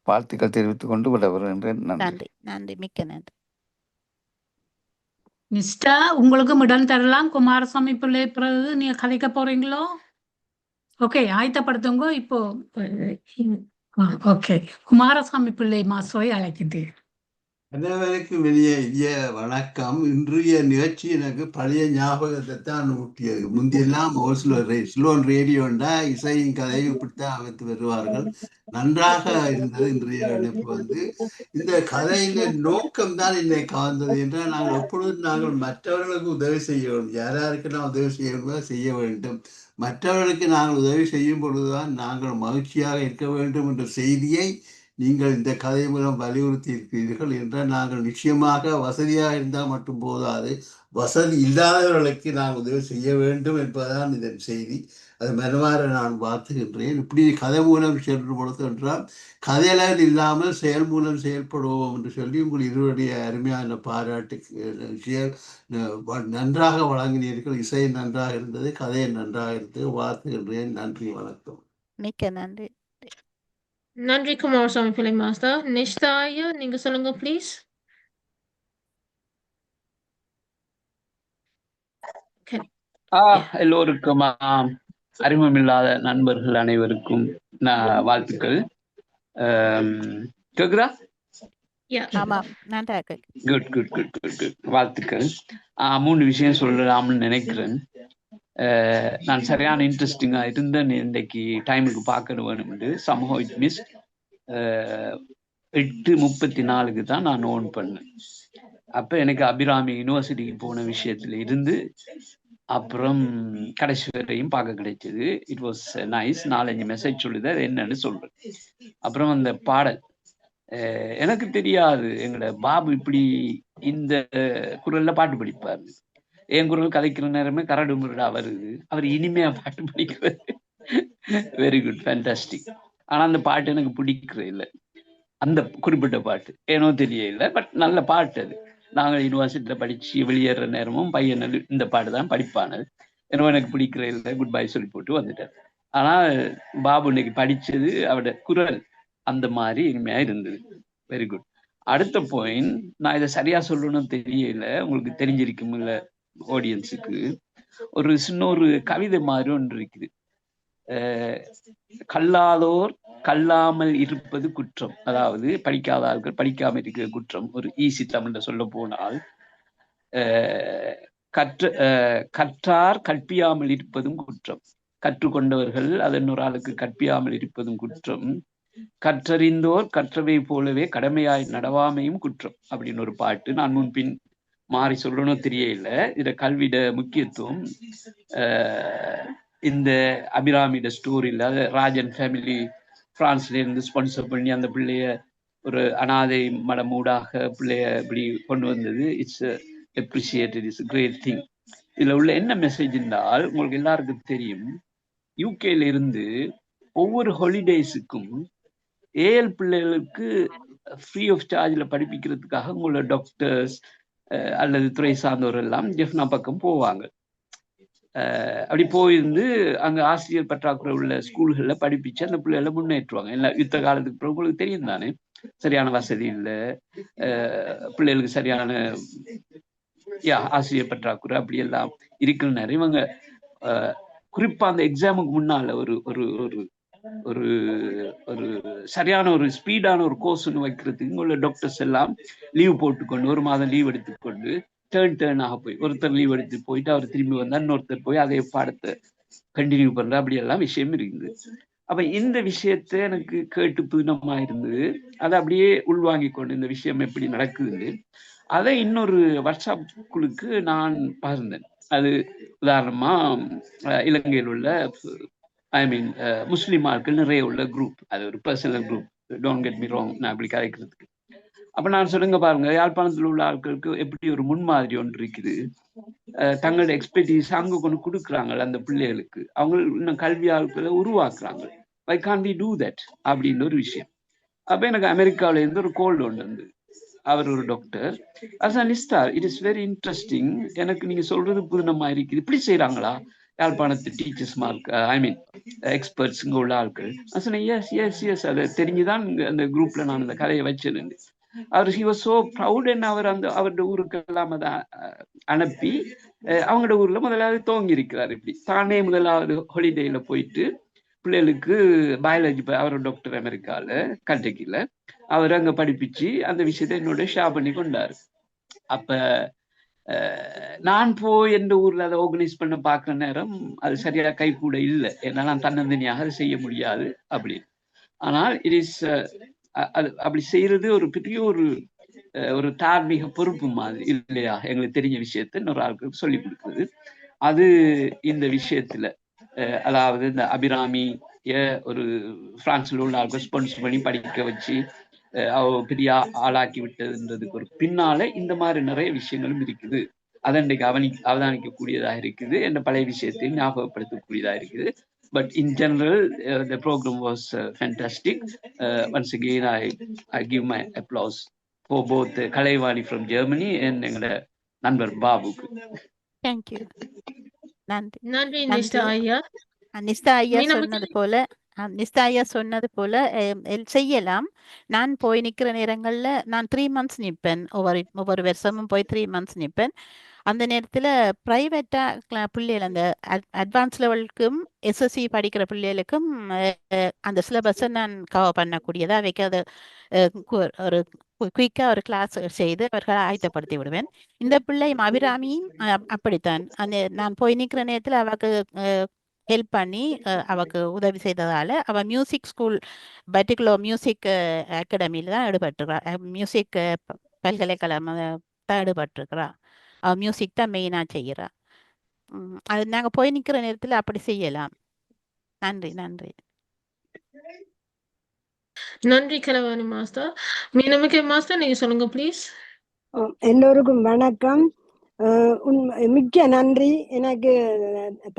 வாழ்த்துக்கள் தெரிவித்துக் கொண்டு விட வருகின்றேன். நன்றி நன்றி மிக்க நன்றி. நிஷ்டா, உங்களுக்கும் இடம் தரலாம். குமாரசாமி பிள்ளை பிறகு நீங்க கதைக்க போறீங்களோ? ஓகே, ஆயத்தப்படுத்துங்க. இப்போ ஓகே, குமாரசாமி பிள்ளை மாஸ்டரை அழைக்கின்றேன். அனைவருக்கும் வெளியே வணக்கம். இன்றைய நிகழ்ச்சி எனக்கு பழைய ஞாபகத்தை தான் ஊட்டியது. முந்தையெல்லாம் ஸ்லோன் ரேடியோண்டா இசையும் கதையும் இப்படித்தான் அமைத்து வருவார்கள். நன்றாக இருந்தது. இன்றைய இணைப்பு இந்த கதையின் நோக்கம் தான் என்னை கவர்ந்தது என்றால், நாங்கள் எப்பொழுதும் நாங்கள் மற்றவர்களுக்கு உதவி செய்ய வேண்டும். யாராருக்கு நான் உதவி செய்ய வேண்டும். மற்றவர்களுக்கு நாங்கள் உதவி செய்யும் பொழுதுதான் நாங்கள் மகிழ்ச்சியாக இருக்க வேண்டும் என்ற செய்தியை நீங்கள் இந்த கதை மூலம் வலியுறுத்தி இருக்கிறீர்கள் என்றால் நாங்கள் நிச்சயமாக வசதியாக இருந்தால் மட்டும் போதாது, வசதி இல்லாதவர்களுக்கு நான் உதவி செய்ய வேண்டும் என்பதுதான் இதன் செய்தி. அது மனமாற நான் வாழ்த்துகின்றேன். இப்படி கதை மூலம் சென்று பொழுது என்றால் கதையளவில் இல்லாமல் செயல் மூலம் செயல்படுவோம் என்று சொல்லி உங்கள் இருவருடைய அருமையான பாராட்டு நன்றாக வழங்கினீர்கள். இசை நன்றாக இருந்தது, கதை நன்றாக இருந்தது. வாழ்த்துகின்றேன். நன்றி, வணக்கம். மிக்க நன்றி. நன்றி குமாரசாமி பிள்ளை மாஸ்டர். நிஷ்தா ஐயா, நீங்க சொல்லுங்க ப்ளீஸ். எல்லோருக்கும் அறிமுகமில்லாத நண்பர்கள் அனைவருக்கும் வாழ்த்துக்கள். கேக்குதா? Good good good good good. வாழ்த்துக்கள். 3 விஷயம் சொல்லலாம்னு நினைக்கிறேன். நான் சரியான இன்ட்ரெஸ்டிங்கா இருந்தேன். இன்றைக்கு டைமுக்கு பார்க்க வேணும்னு somehow it missed. 8:34 தான் நான் ஓன் பண்ணேன். அப்ப எனக்கு அபிராமி யூனிவர்சிட்டிக்கு போன விஷயத்துல இருந்து அப்புறம் கடைசி வரையும் பார்க்க கிடைச்சது. It was nice. 4-5 மெசேஜ் சொல்லுது, அது என்னன்னு சொல்றேன். அப்புறம் அந்த பாடல் எனக்கு தெரியாது, எங்களோட பாபு இப்படி இந்த குரல்ல பாட்டு படிப்பாரு. என் குரல் கதைக்கிற நேரமே கரடு முரடா வருது, அவர் இனிமையா பாட்டு படிக்கிறாரு. Very good, fantastic. ஆனா அந்த பாட்டு எனக்கு பிடிக்கிறது இல்லை, அந்த குறிப்பிட்ட பாட்டு ஏனோ தெரிய இல்லை. பட் நல்ல பாட்டு அது. நாங்கள் யூனிவர்சிட்டியில படிச்சு வெளியேற நேரமும் பையன் இந்த பாட்டு தான் படிப்பானது. ஏன்னா எனக்கு பிடிக்கிற இல்லை, குட் பை சொல்லி போட்டு வந்துட்டேன். ஆனா பாபு இன்னைக்கு படிச்சது அவரோட குரல் அந்த மாதிரி இனிமையா இருந்தது. Very good. அடுத்த பாயிண்ட், நான் இதை சரியா சொல்லணும்னு தெரியல, உங்களுக்கு தெரிஞ்சிருக்கும் இல்ல ஆடியன்ஸுக்கு. ஒரு சின்ன ஒரு கவிதை மாதிரி ஒன்று இருக்குது. கல்லாதோர் கல்லாமல் இருப்பது குற்றம். அதாவது படிக்காத ஆட்கள் படிக்காம இருக்கிற குற்றம். ஒரு ஈஸி தமிழ்ல சொல்ல போனால், கற்றார் கற்பியாமல் இருப்பதும் குற்றம். கற்றுக்கொண்டவர்கள் அதன் ஒரு ஆளுக்கு கற்பியாமல் இருப்பதும் குற்றம். கற்றறிந்தோர் கற்றவை போலவே கடமையாய் நடவாமையும் குற்றம் அப்படின்னு ஒரு பாட்டு. நான் முன்பின் மாறி சொல்லணும் தெரியல. இத கல்வியோட முக்கியத்துவம் இந்த அபிராமியோட ஸ்டோரியில ராஜன் ஃபேமிலி பிரான்ஸ்ல இருந்து ஸ்பான்சர் பண்ணி அந்த பிள்ளைய ஒரு அனாதை மடமூடாக பிள்ளைய இப்படி கொண்டு வந்தது. It's appreciated, it's great thing. இதுல உள்ள என்ன மெசேஜ் என்றால், உங்களுக்கு எல்லாருக்கும் தெரியும், யூகேல இருந்து ஒவ்வொரு ஹாலிடேஸுக்கும் ஏஎல் பிள்ளைகளுக்கு ஃப்ரீ ஆஃப் சார்ஜ்ல படிப்பிக்கிறதுக்காக உங்களோட டாக்டர்ஸ் அல்லது துறை சார்ந்தவர்கள் எல்லாம் ஜெஃப்னா பக்கம் போவாங்க. அப்படி போயிருந்து அங்க ஆசிரியர் பற்றாக்குறை உள்ள ஸ்கூல்கள்ல படிப்பிச்சு அந்த பிள்ளைகளை முன்னேற்றுவாங்க. எல்லா யுத்த காலத்துக்கு பிறகு உங்களுக்கு தெரியும் தானே, சரியான வசதி இல்லை, பிள்ளைகளுக்கு சரியான ஆசிரியர் பற்றாக்குறை அப்படி எல்லாம் இருக்கிற நேரம் இவங்க குறிப்பா அந்த எக்ஸாமுக்கு முன்னால ஒரு ஒரு ஒரு ஒரு ஒரு சரியான ஒரு ஸ்பீடான ஒரு கோர்ஸ் ஒன்று வைக்கிறதுக்கு இங்குள்ள டாக்டர்ஸ் எல்லாம் லீவ் போட்டுக்கொண்டு 1 மாதம் லீவ் எடுத்துக்கொண்டு டேர்னாக போய் ஒருத்தர் லீவ் எடுத்து போயிட்டு அவர் திரும்பி வந்தா இன்னொருத்தர் போய் அதே பாடத்தை கண்டினியூ பண்ற அப்படி எல்லாம் விஷயம் இருக்குது. அப்ப இந்த விஷயத்த எனக்கு கேட்டு புதினமா இருந்தது. அதை அப்படியே உள்வாங்கி கொண்டு இந்த விஷயம் எப்படி நடக்குது அதை இன்னொரு வாட்ஸ்அப் குழுக்கு நான் பகிர்ந்தேன். அது உதாரணமா இலங்கையில் உள்ள முஸ்லிம் ஆட்கள் நிறைய உள்ள குரூப், அது ஒரு personal group, don't get me wrong, நான் அப்படி கதைக்கிறதுக்கு. அப்ப நான் சொல்லுங்க பாருங்க, யாழ்ப்பாணத்தில் உள்ள ஆட்களுக்கு எப்படி ஒரு முன்மாதிரி ஒன்று இருக்குது, தங்களோட எக்ஸ்பெர்டீஸ் அங்க கொண்டு கொடுக்குறாங்க அந்த பிள்ளைகளுக்கு, அவங்க இன்னும் கல்வி ஆட்களை உருவாக்குறாங்க. ஐ கான் வி டூ தட் அப்படின்னு ஒரு விஷயம். அப்ப எனக்கு அமெரிக்காவில இருந்து ஒரு கோல்டு ஒன்று வந்து, அவர் ஒரு doctor, it is very interesting, எனக்கு நீங்க சொல்றது புதினமா இருக்குது, இப்படி செய்யறாங்களா யாழ்ப்பாணத்து டீச்சர்ஸ் மார்க் எக்ஸ்பர்ட்ஸ் இங்க உள்ள ஆட்கள். நான் சொன்னேன் எஸ் எஸ் எஸ், அதை தெரிஞ்சுதான் அந்த குரூப்ல நான் அந்த கதையை வச்சிருந்தேன். அவர் he was so proud, and அவர் அந்த அவருடைய ஊருக்கு எல்லாம் அதை அனுப்பி அவங்களோட ஊர்ல முதலாவது துவங்கி இருக்கிறார். இப்படி தானே முதலாவது ஹாலிடேல போயிட்டு பிள்ளைகளுக்கு பயாலஜி, அவரோட டாக்டர் அமெரிக்கால கண்டக்கில அவர் அங்க படிப்பிச்சு அந்த விஷயத்தை என்னோட ஷேர் பண்ணி கொண்டாரு. அப்ப நான் போய் எந்த ஊர்ல அதை ஆர்கனைஸ் பண்ண பார்க்குற நேரம் அது சரியா கை கூட இல்லை, ஏன்னா நான் தன்னந்தனியாக அதை செய்ய முடியாது அப்படின்னு. ஆனால் இட் இஸ் அது அப்படி செய்யறது ஒரு பெரிய ஒரு தார்மீக பொறுப்பு மாதிரி இல்லையா, எங்களுக்கு தெரிஞ்ச விஷயத்த இன்னொரு ஆளுக்கு சொல்லி கொடுக்குறது. அது இந்த விஷயத்துல அதாவது இந்த அபிராமி ஒரு பிரான்ஸ்ல உள்ள ஆளுக்கு ஸ்பான்சர் பண்ணி படிக்க வச்சு அவ பெரிய ஆளாக்கி விட்டதுன்றதுக்கு ஒரு பின்னால இந்த மாதிரி நிறைய விஷயங்களும் இருக்குது. அதை இன்றைக்கு அவதானிக்கக்கூடியதாக இருக்குது. என்ற பழைய விஷயத்தையும் ஞாபகப்படுத்தக்கூடியதாக இருக்குது. But in general the program was fantastic. Once again I give my applause for both Kalaivani from Germany and எங்களோட நண்பர் பாபுக்கு. தேங்க்யூ. நன்றி. நன்றி நன்றி. நிஸ்தா ஐயா. நிஸ்தா ஐயா மீனம்மைக்கு சொன்னது போல செய்யலாம். நான் போய் நிக்கிற நேரங்கள்ல நான் 3 months நிற்பேன். ஒவ்வொரு வருஷமும் போய் 3 months நிற்பேன். அந்த நேரத்துல பிரைவேட்டா பிள்ளைகள் அந்த அட்வான்ஸ் லெவலுக்கும் எஸ்எஸ்சி படிக்கிற பிள்ளைகளுக்கும் அந்த சிலபஸை நான் கவர் பண்ணக்கூடியதா அவைக்கு அது ஒரு குயிக்கா ஒரு கிளாஸ் செய்து அவர்களை ஆயத்தப்படுத்தி விடுவேன். இந்த பிள்ளையும் அபிராமியும் அப்படித்தான். அந்த நான் போய் நிக்கிற நேரத்துல அவக்கு ஹெல்ப் பண்ணி அவக்கு உதவி செய்ததால அவ மியூசிக் ஸ்கூல் பர்டிகுலர் மியூசிக் அகாடமியில தான் ஈடுபட்டிருக்கிறா. மியூசிக் பல்கலைக்கழகம் தான் ஈடுபட்டிருக்கிறா. அவ மியூசிக் தான் மெயினா செய்யறா. அது நாங்க போய் நிக்கிற நேரத்துல அப்படி செய்யலாம். நன்றி. நன்றி. நன்றி கலைவாணி மாஸ்டர். மீனம்மைக்கு மாஸ்டர் நீங்க சொல்லுங்க ப்ளீஸ். எல்லோருக்கும் வணக்கம். மிக்க நன்றி. எனக்கு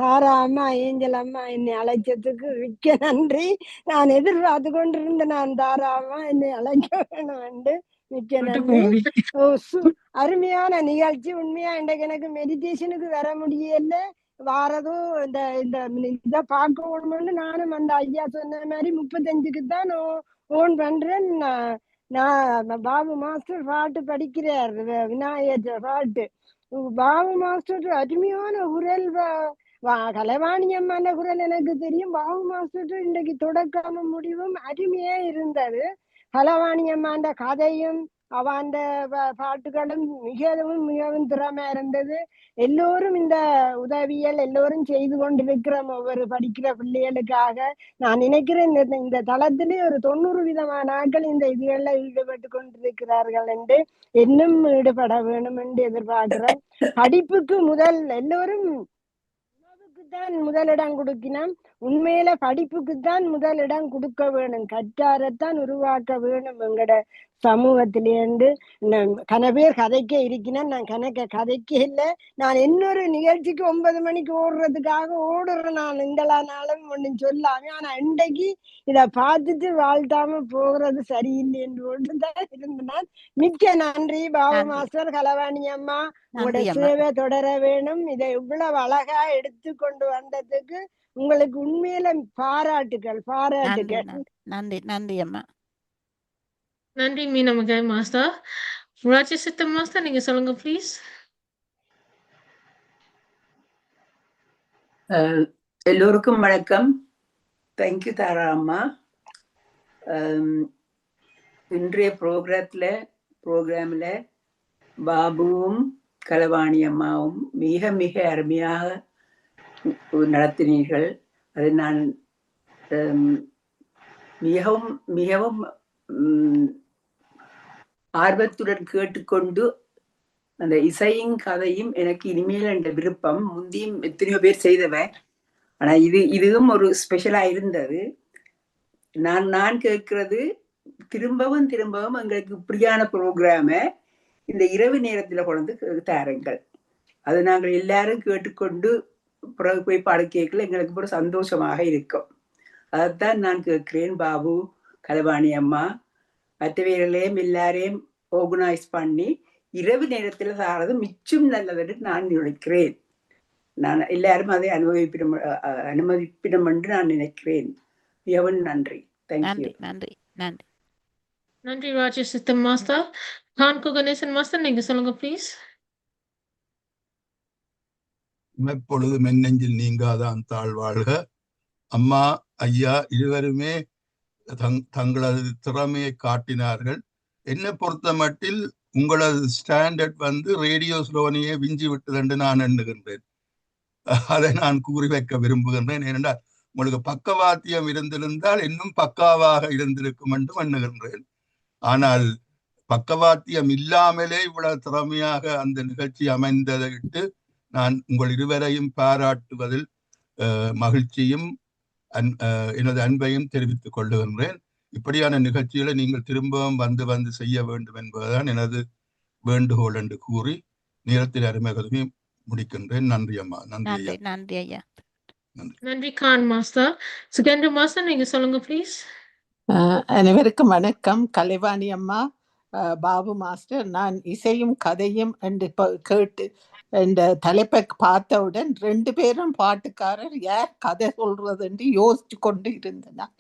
தாரா அம்மா, ஏஞ்சல் அம்மா என்னை அழைச்சதுக்கு மிக்க நன்றி. நான் எதிர்பார்த்து கொண்டிருந்தேன் நான் தாரா அம்மா என்னை அழைக்க வேணும் என்று. மிக்க நன்றி. அருமையான நிகழ்ச்சி. உண்மையா இன்றைக்கு எனக்கு மெடிடேஷனுக்கு வர முடியல. வாரதும் இதை பார்க்கணும்னு நானும் அந்த ஐயா சொன்ன மாதிரி 35க்கு தான் ஓன் பண்றேன். நான் பாபு மாஸ்டர் பாட்டு படிக்கிறார், விநாயகர் பாட்டு. பாபு மாஸ்டர் அருமையான குரல். கலைவாணி அம்மான குரல் எனக்கு தெரியும். பாபு மாஸ்டர் இன்றைக்கு தொடக்கமும் முடிவும் அருமையா இருந்தது. கலைவாணி அம்மாண்ட கதையும் அவந்த பாட்டுகளும் மிகவும் திறமையா இருந்தது. எல்லோரும் இந்த உதவியல் எல்லோரும் செய்து கொண்டிருக்கிறோம் ஒவ்வொரு படிக்கிற பிள்ளைகளுக்காக. நான் நினைக்கிறேன் இந்த தளத்திலே ஒரு 90 விதமான ஆட்கள் இந்த இதுகளில் ஈடுபட்டு கொண்டிருக்கிறார்கள் என்று இன்னும் ஈடுபட வேணும் என்று எதிர்பார்க்கிறேன். படிப்புக்கு எல்லோரும் தான் முதலிடம் கொடுக்கணும். உண்மையில படிப்புக்குத்தான் முதலிடம் கொடுக்க வேணும். கற்றாரத்தான் உருவாக்க வேணும் எங்கட சமூகத்திலேருந்து. கனபேர் கதைக்க இருக்கிறேன். நான் கதைக்க இல்லை. நான் இன்னொரு நிகழ்ச்சிக்கு 9 மணிக்கு ஓடுறதுக்காக ஓடுறேன். நான் இந்தளானாலும் ஒன்றும் சொல்லாம. ஆனா இன்றைக்கு இதை பார்த்துட்டு வாழ்த்தாம போகிறது சரியில்லை என்று ஒன்றுதான் இருந்தேன். மிக்க நன்றி பாபு மாஸ்டர், கலைவாணி அம்மா. உங்களோட சேவை தொடர வேணும். இதை இவ்வளவு அழகா எடுத்து கொண்டு வந்ததுக்கு உங்களுக்கு உண்மையில பாராட்டுகள். நன்றி. நன்றி அம்மா. நன்றி மீனம்மை மாஸ்டர். ராஜசித்த மாஸ்டர் நீங்க சொல்லுங்க ப்ளீஸ். எல்லோருக்கும் வணக்கம். தேங்க்யூ தாரா அம்மா. இன்றைய ப்ரோக்ராம்ல பாபுவும் கலைவாணி அம்மாவும் மிக மிக அருமையாக நடத்தினீர்கள். அது நான் மிகவும் மிகவும் ஆர்வத்துடன் கேட்டுக்கொண்டு அந்த இசையும் கதையும் எனக்கு இனிமேல் என்ற விருப்பம். முந்தியும் எத்தனையோ பேர் செய்தவன். ஆனா இதுவும் ஒரு ஸ்பெஷலா இருந்தது. நான் கேட்கிறது திரும்பவும் எங்களுக்கு இப்படியான ப்ரோக்ராம இந்த இரவு நேரத்துல கொண்டு தாருங்கள். அது நாங்கள் எல்லாரும் கேட்டுக்கொண்டு பிறகு போய் பாட கேட்கல எங்களுக்கு ஒரு சந்தோஷமாக இருக்கும். அதைத்தான் நான் கேட்கிறேன். பாபு, கலைவாணி அம்மா மற்றவர்களையும் எல்லாரையும் ஆர்கனைஸ் பண்ணி இரவு நேரத்தில் சாரது மிச்சம் நல்லதுன்னு நான் நினைக்கிறேன். நான் எல்லாரும் அதை அனுமதிப்பிடும் என்று நான் நினைக்கிறேன். மிகவும் நன்றி. தேங்க்யூ. நன்றி. நன்றி. நன்றி ராஜசித்த மாஸ்டர். கான்கு கணேசன் மாஸ்டர் நீங்க சொல்லுங்க ப்ளீஸ். எப்பொழுது மென்னெஞ்சில் நீங்காதான் தாழ்வாழ்க. அம்மா, ஐயா இருவருமே தங்களது திறமையை காட்டினார்கள். என்னை பொறுத்த மட்டில் உங்களது ஸ்டாண்டர்ட் ரேடியோ ஸ்லோனியே விஞ்சி விட்டது என்று நான் எண்ணுகின்றேன். அதை நான் கூறி வைக்க விரும்புகின்றேன். ஏனென்றால் உங்களுக்கு பக்கவாத்தியம் இருந்திருந்தால் இன்னும் பக்காவாக இருந்திருக்கும் என்று எண்ணுகின்றேன். ஆனால் பக்கவாத்தியம் இல்லாமலே இவ்வளவு திறமையாக அந்த நிகழ்ச்சி அமைந்ததை விட்டு நான் உங்கள் இருவரையும் பாராட்டுவதில் மகிழ்ச்சியும் எனது அன்பையும் தெரிவித்துக் கொள்ளுகின்றேன். இப்படியான நிகழ்ச்சிகளை நீங்கள் திரும்பவும் வந்து செய்ய வேண்டும் என்பதுதான் எனது வேண்டுகோள் என்று கூறி நேரத்தில் அருமையை முடிக்கின்றேன். நன்றி அம்மா. நன்றி ஐயா. நன்றி ஐயா. நன்றி கான் மாஸ்டர். சுகேந்திர மாஸ்டர், நீங்க சொல்லுங்க ப்ளீஸ். அனைவருக்கும் வணக்கம். கலைவாணி அம்மா, பாபு மாஸ்டர், நான் இசையும் கதையும் என்று கேட்டு இந்த தலைப்பை பார்த்தவுடன் 2 பேரும் பாட்டுக்காரர், யார் கதை சொல்றது என்று யோசிச்சு கொண்டு இருந்தேன்.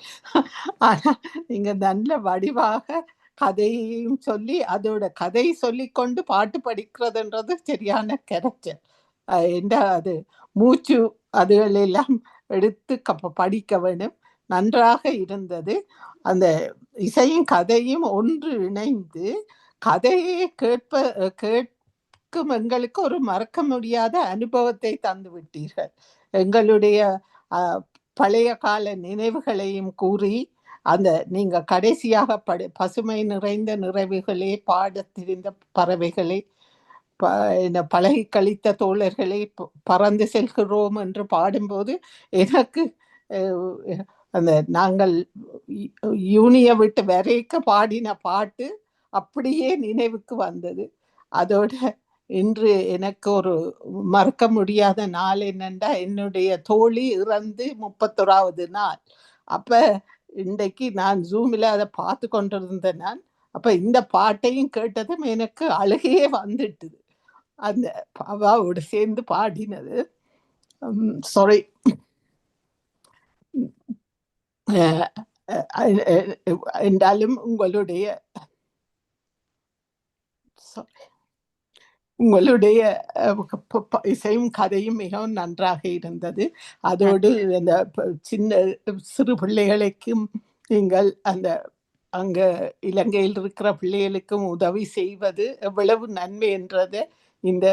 ஆனா நீங்க நல்ல வடிவாக கதையையும் சொல்லி அதோட கதை சொல்லி கொண்டு பாட்டு படிக்கிறதுன்றது சரியான கரைச்சல். அது மூச்சு அதுகளெல்லாம் எடுத்து படிக்க வேண்டும். நன்றாக இருந்தது. அந்த இசையும் கதையும் ஒன்று இணைந்து கதையை கேட்கும் எங்களுக்கு ஒரு மறக்க முடியாத அனுபவத்தை தந்து விட்டீர்கள். எங்களுடைய பழைய கால நினைவுகளையும் கூறி அந்த நீங்க கடைசியாக பசுமை நிறைந்த நிறைவுகளே, பாட தெரிந்த பறவைகளே, பழகி கழித்த தோழர்களை, பறந்து செல்கிறோம் என்று பாடும்போது எனக்கு அந்த நாங்கள் யூனியை விட்டு வரைக்க பாடின பாட்டு அப்படியே நினைவுக்கு வந்தது. அதோட இன்று எனக்கு ஒரு மறக்க முடியாத நாள் என்னண்டா, என்னுடைய தோழி இறந்து 31வது நாள். அப்ப இன்றைக்கு நான் ஜூமில் அதை பார்த்து கொண்டிருந்தேன். நான் அப்ப இந்த பாட்டையும் கேட்டதும் எனக்கு அழுகையே வந்துட்டுது. அந்த அவாவோடு சேர்ந்து பாடினது. சாரி, என்றாலும் உங்களுடைய இசையும் கதையும் மிகவும் நன்றாக இருந்தது. அதோடு அந்த சிறு பிள்ளைகளுக்கும் நீங்கள் அந்த அங்க இலங்கையில் இருக்கிற பிள்ளைகளுக்கும் உதவி செய்வது எவ்வளவு நன்மை என்றதை இந்த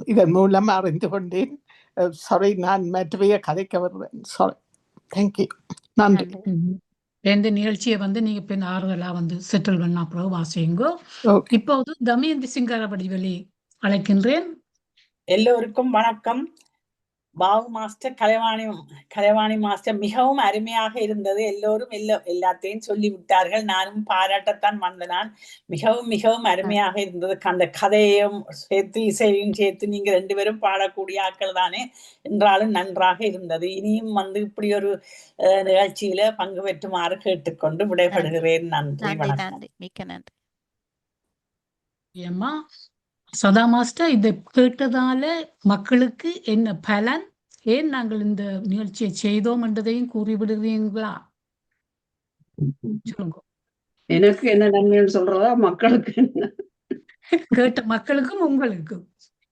இதன் மூலம் அறிந்து கொண்டேன். சாரி, நான் மற்றவைய கதைக்க வருவேன். சாரி, தேங்க்யூ, நன்றி. எந்த நிகழ்ச்சியை நீங்க பின் ஆறுதலா செட்டில் பண்ண அப்புறம் வாசிங்கோ. இப்போது தமயந்தி சிங்கார வடிவலி அழைக்கின்றேன். எல்லோருக்கும் வணக்கம். பாபு மாஸ்டர், கலைவாணி மாஸ்டர் மிகவும் அருமையாக இருந்தது. எல்லோரும் எல்லாத்தையும் சொல்லி விட்டார்கள். நானும் பாராட்டத்தான் வந்தேன். மிகவும் அருமையாக இருந்தது. அந்த கதையையும் சேர்த்து இசையையும் சேர்த்து நீங்க 2 பேரும் பாடக்கூடிய ஆட்கள் தானே, என்றாலும் நன்றாக இருந்தது. இனியும் இப்படி ஒரு நிகழ்ச்சியில பங்கு பெற்றுமாறு கேட்டுக்கொண்டு விடைபெறுகிறேன். நன்றி, வணக்கம். மிக்க நன்றி. ஏம்மா சதா மாஸ்டர், இதை கேட்டதால மக்களுக்கு என்ன பலன், ஏன் நாங்கள் இந்த நிகழ்ச்சியை செய்தோம் என்றதையும் கூறிவிடுவீங்களா? சொல்லுங்க. எனக்கு என்ன நன்மைன்னு சொல்றதா, மக்களுக்கு என்ன? கேட்ட மக்களுக்கும் உங்களுக்கும்.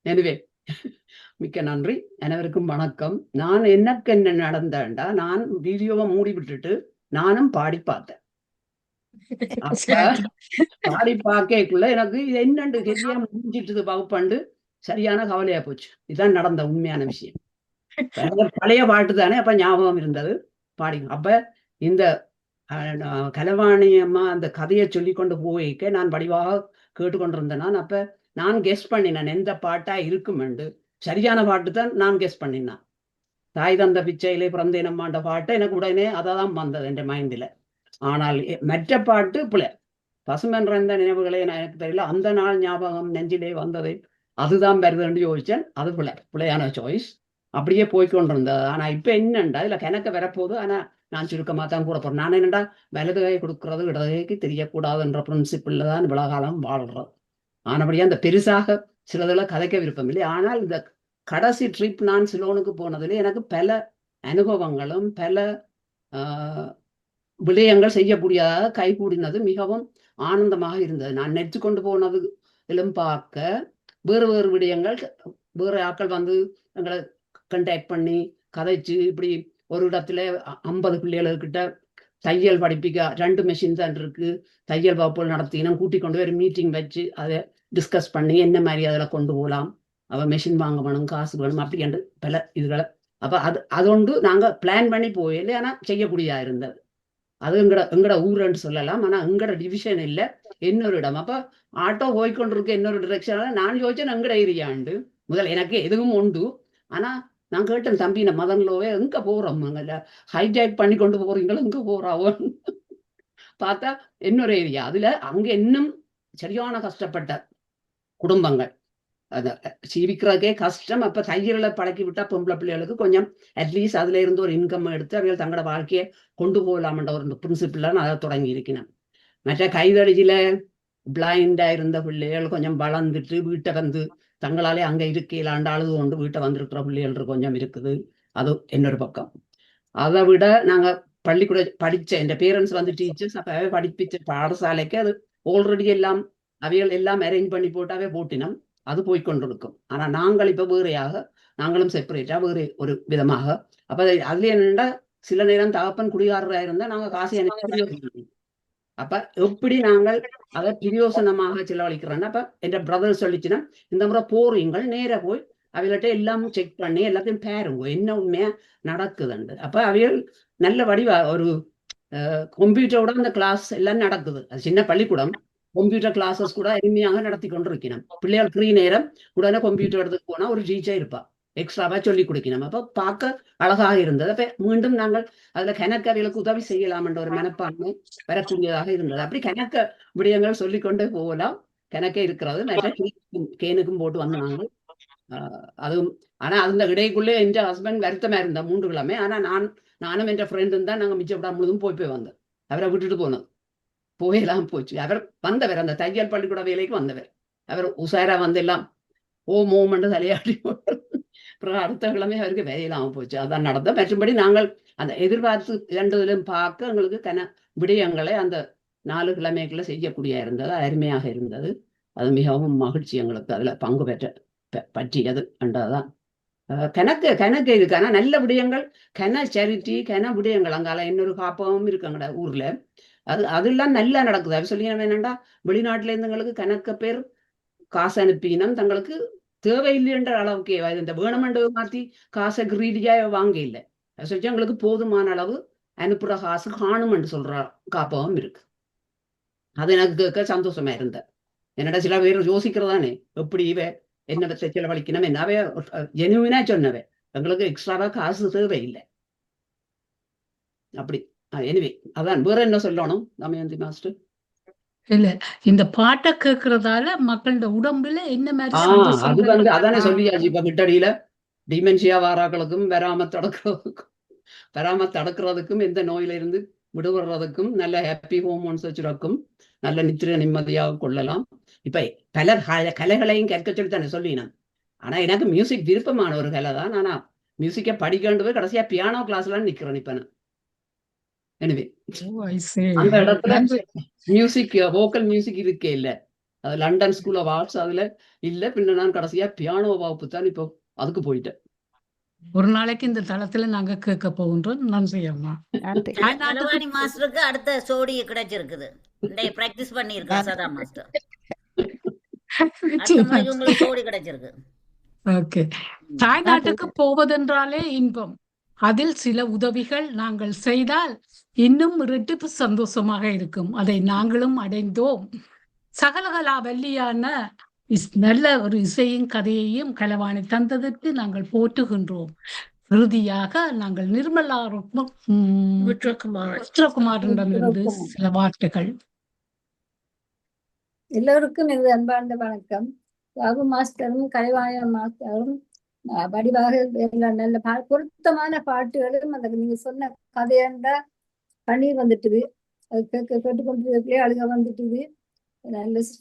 எனவே மிக்க நன்றி. அனைவருக்கும் வணக்கம். நான் எனக்கு என்ன நடந்தேன்டா, நான் வீடியோவை மூடி விட்டுட்டு நானும் பாடி பார்த்தேன். பாடி பார்க்கக்குள்ள எனக்கு இது என்னண்டு கெதியா முடிஞ்சிட்டு வகுப்பாண்டு சரியான கவலையா போச்சு. இதுதான் நடந்த உண்மையான விஷயம். பழைய பாட்டு தானே, அப்ப ஞாபகம் இருந்தது பாடி. அப்ப இந்த கலைவாணி அம்மா அந்த கதையை சொல்லி கொண்டு போய்க்க நான் வடிவாக கேட்டுக்கொண்டிருந்தேன். அப்ப நான் கெஸ் பண்ணினேன் எந்த பாட்டா இருக்குமெண்டு. சரியான பாட்டு தான் நான் கெஸ் பண்ணினேன். தாய் தந்த பிச்சையிலே பிறந்தேனம்மாண்ட பாட்டு எனக்கு உடனே அதான் வந்தது என் மைண்டில். ஆனால் மற்ற பாட்டு பிள்ளை பசுமென்ற நினைவுகளே எனக்கு தெரியல. அந்த நாள் ஞாபகம் நெஞ்சிலே வந்தது, அதுதான் வருதுன்னு யோசிச்சேன். அது பிள்ளையான சாய்ஸ். அப்படியே போய்கொண்டிருந்தது. ஆனா இப்ப என்னண்டா இதுல கணக்க வரப்போகுது. ஆனா நான் சுருக்கமா தான் கூட போறேன். நான் என்னண்டா வலது கை கொடுக்கறது இடது கைக்கு தெரியக்கூடாதுன்ற பிரின்சிபிள்ல தான் இவ்வளவு காலம் வாழ்றது. ஆனபடியா அந்த பெருசாக சிலதுல கதைக்க விருப்பம் இல்லை. ஆனால் இந்த கடைசி ட்ரிப் நான் சிலோனுக்கு போனதுல எனக்கு பல அனுபவங்களும் பல விடயங்கள் செய்யக்கூடியதாக கைகூடினது மிகவும் ஆனந்தமாக இருந்தது. நான் நெட்டு கொண்டு போனது எல்லாம் பார்க்க வேறு விடயங்கள், வேறு ஆட்கள் எங்களை கண்டாக்ட் பண்ணி கதைச்சு இப்படி ஒரு இடத்துல 50 பிள்ளைகள்கிட்ட தையல் படிப்பிக்க 2 மெஷின் தான் இருக்கு, தையல் வகுப்புகள் நடத்தினா கூட்டி கொண்டு போய் மீட்டிங் வச்சு அதை டிஸ்கஸ் பண்ணி என்ன மாதிரி அதில் கொண்டு போகலாம், மெஷின் வாங்க வேணும், காசு வேணும், அப்படி என்று பல இதுகளை. அப்ப அதொண்டு நாங்க பிளான் பண்ணி போயில, ஆனா செய்யக்கூடியதா இருந்தது. அது எங்கட ஊருன்னு சொல்லலாம். ஆனா எங்கட டிவிஷன் இல்லை, இன்னொரு இடம். அப்ப ஆட்டோ போய்கொண்டிருக்க இன்னொரு டிரெக்ஷன்ல நான் யோசிச்சேன் எங்கட ஏரியாண்டு. முதல் எனக்கு எதுவும் உண்டு, ஆனா நான் கேட்டேன் தம்பி இந்த மதன்லோவே எங்க போறோம் அங்கே ஹைஜாக் பண்ணி கொண்டு போறீங்களோ எங்க போறாவோ பார்த்தா இன்னொரு ஏரியா. அதுல அங்க இன்னும் சரியான கஷ்டப்பட்ட குடும்பங்கள், அதை சீவிக்கிறதுக்கே கஷ்டம். அப்ப தையலை பழக்கி விட்டா பொம்பளை பிள்ளைகளுக்கு கொஞ்சம் அட்லீஸ்ட் அதுல இருந்து ஒரு இன்கம் எடுத்து அவர்கள் தங்களோட வாழ்க்கையை கொண்டு போகலாம்ன்ற ஒரு பிரின்சிபிள்ல நான் அதை தொடங்கி இருக்கேன். மற்ற கைதடியில பிளைண்டா இருந்த பிள்ளைகள் கொஞ்சம் வளர்ந்துட்டு வீட்டை வந்து தங்களாலே அங்க இருக்கலாண்டு அழுது கொண்டு வீட்டை வந்திருக்கிற பிள்ளைகள் கொஞ்சம் இருக்குது. அது இன்னொரு பக்கம். அதை விட நாங்க பள்ளிக்கூட படிச்ச என் பேரண்ட்ஸ் வந்து டீச்சர்ஸ், அப்ப படிப்பிச்ச பாடசாலைக்கு அது ஆல்ரெடி எல்லாம் அவைகள் எல்லாம் அரேஞ்ச் பண்ணி போட்டாவே போட்டினோம். அது போய்கொண்டிருக்கும். ஆனா நாங்கள் இப்ப வேறையாக, நாங்களும் செப்பரேட்டா வேறு ஒரு விதமாக. அப்ப அதுல என்னண்டா சில நேரம் தகப்பன் குடிகாரராக இருந்தா நாங்க காசை அனுப்பி, அப்ப எப்படி நாங்கள் அதை பிரயோசனமாக செலவழிக்கிறோன்னா, அப்ப என் பிரதர் சொல்லிச்சுன்னா இந்த முறை போறீங்கள் நேர போய் அவைகிட்ட எல்லாம் செக் பண்ணி எல்லாத்தையும் பாருங்க என்ன உண்மையா நடக்குதுண்டு. அப்ப அவைகள் நல்ல வடிவா ஒரு கம்ப்யூட்டரோட அந்த கிளாஸ் எல்லாம் நடக்குது. அது சின்ன பள்ளிக்கூடம், கம்ப்யூட்டர் கிளாஸஸ் கூட எளிமையாக நடத்தி கொண்டிருக்கணும். பிள்ளைகள் ஃப்ரீ நேரம் உடனே கம்ப்யூட்டர் எடுத்துக்கு போனா ஒரு டீச்சர் இருப்பா, எக்ஸ்ட்ராவா சொல்லி கொடுக்கணும். அப்ப பார்க்க அழகாக இருந்தது. அப்ப மீண்டும் நாங்கள் அதுல கணக்கவிகளுக்கு உதவி செய்யலாம் என்ற ஒரு மனப்பான்மை வரக்கூடியதாக இருந்தது. அப்படி கணக்க விடயங்கள் சொல்லிக்கொண்டே போகலாம். கணக்கே இருக்கிறது. நிறைய கேனுக்கும் போட்டு வந்து நாங்கள் அதுவும். ஆனா அந்த இடைக்குள்ளே என் ஹஸ்பண்ட் வருத்தமா இருந்தா 3 கிழமை. ஆனா நானும் என் ஃப்ரெண்டும் தான் நாங்க மிச்சப்படா முழுதும் போய் வந்தோம். அவரை விட்டுட்டு போனது போயெல்லாம் போச்சு. அவர் வந்தவர் அந்த தையல் பள்ளிக்கூட வேலைக்கு வந்தவர். அவர் உசாரா வந்து எல்லாம் ஓமோமென்று தலையாடி போட்டு அப்புறம் அடுத்த கிழமை அவருக்கு வேலையெல்லாம் போச்சு. அதான் நடந்த. மற்றபடி நாங்கள் அந்த எதிர்பார்த்து 2 பார்க்க எங்களுக்கு விடயங்களை அந்த 4 கிழமைக்குள்ள செய்யக்கூடிய இருந்தது. அருமையாக இருந்தது. அது மிகவும் மகிழ்ச்சி எங்களுக்கு அதுல பங்கு பற்றியது என்றதான். கணக்கு இருக்கு. ஆனா நல்ல விடயங்கள் சேரிட்டி விடயங்கள் அங்கால இன்னொரு காப்பகம் இருக்குங்கட ஊர்ல. அதெல்லாம் நல்லா நடக்குது. அவர் சொல்லி என்னண்டா வெளிநாட்டுல இருந்தவங்களுக்கு கணக்க பேர் காசு அனுப்பினம் தங்களுக்கு தேவையில்லைன்ற அளவுக்கு இந்த வேணுமென்று மாத்தி காசை கிரீடியா வாங்க இல்லை. சொல்லி எங்களுக்கு போதுமான அளவு அனுப்புற காசு காணும் என்று சொல்ற காப்பகம் இருக்கு. அது எனக்கு கேட்க சந்தோஷமா இருந்த. என்னடா சில பேர் யோசிக்கிறதானே எப்படி என்ன செலவழிக்கணும் என்னவே ஜெனுவினா சொன்னவே எங்களுக்கு எக்ஸ்ட்ராவா காசு தேவையில்லை. அப்படி எனிவே அதான். வேற என்ன சொல்லணும் தமயந்தி மாஸ்டர்? இல்ல, இந்த பாட்டை கேட்கறதால மக்களோட உடம்புல என்ன மாதிரி அது வந்து அதானே சொல்லியாச்சு. இப்ப கிட்டடியில டிமென்ஷியா வாராக்களுக்கும் வராம தடுக்கிறதுக்கும் எந்த நோயில இருந்து விடுபடுறதுக்கும் நல்ல ஹாப்பி ஹோமோன்ஸ் வச்சுருக்கும் நல்ல நித்திர நிம்மதியாக கொள்ளலாம். இப்ப பல கலைகளையும் கற்க சொல்லித்தானே சொல்லினேன். ஆனா எனக்கு மியூசிக் விருப்பமான ஒரு கலை தான். ஆனா மியூசிக்கை படிக்கொண்டு போய் கடைசியா பியானோ கிளாஸ்லாம் நிக்கிறேன் இப்ப நான். எனவே அந்த இடத்துல மியூசிக் வோக்கல் மியூசிக் இருக்கே இல்ல, அது லண்டன் ஸ்கூல் ஆஃப் ஆர்ட்ஸ் அதுல இல்ல. பின்ன நான் கடைசியா பியானோ வகுப்பு தான் இப்போ அதுக்கு போயிட்டேன். ஒரு நாளைக்கு இந்த தளத்துல நாங்க கேட்க போகின்றோம். நன்றி அம்மா. கலவாணி மாஸ்டருக்கு அடுத்த சோடி கிடைச்சிருக்குது. பிராக்டிஸ் பண்ணியிருக்கா சதா மாஸ்டர். உங்களுக்கு சோடி கிடைச்சிருக்கு. ஓகே. தாய்நாட்டுக்கு போவதென்றாலே இன்பம். அதில் சில உதவிகள் நாங்கள் செய்தால் இன்னும் இரட்டிப்பு சந்தோஷமாக இருக்கும். அதை நாங்களும் அடைந்தோம். சகலகலா வல்லியான நல்ல ஒரு இசையும் கதையையும் கலவாணி தந்ததற்கு நாங்கள் போற்றுகின்றோம். இறுதியாக நாங்கள் நிர்மலா விக்ரகுமாரிடமிருந்து சில வார்த்தைகள். எல்லோருக்கும் எனது அன்பார்ந்த வணக்கம். பாபு மாஸ்டரும் கலைவாணி மாஸ்டரும் வடிவாக நல்ல பொருத்தமான பாட்டுகளும் அந்த நீங்க சொன்ன கதையாண்டா கண்ணீர் வந்துட்டுது. அது கேட்டுக்கொண்டிருக்கே அழுக வந்துட்டுது.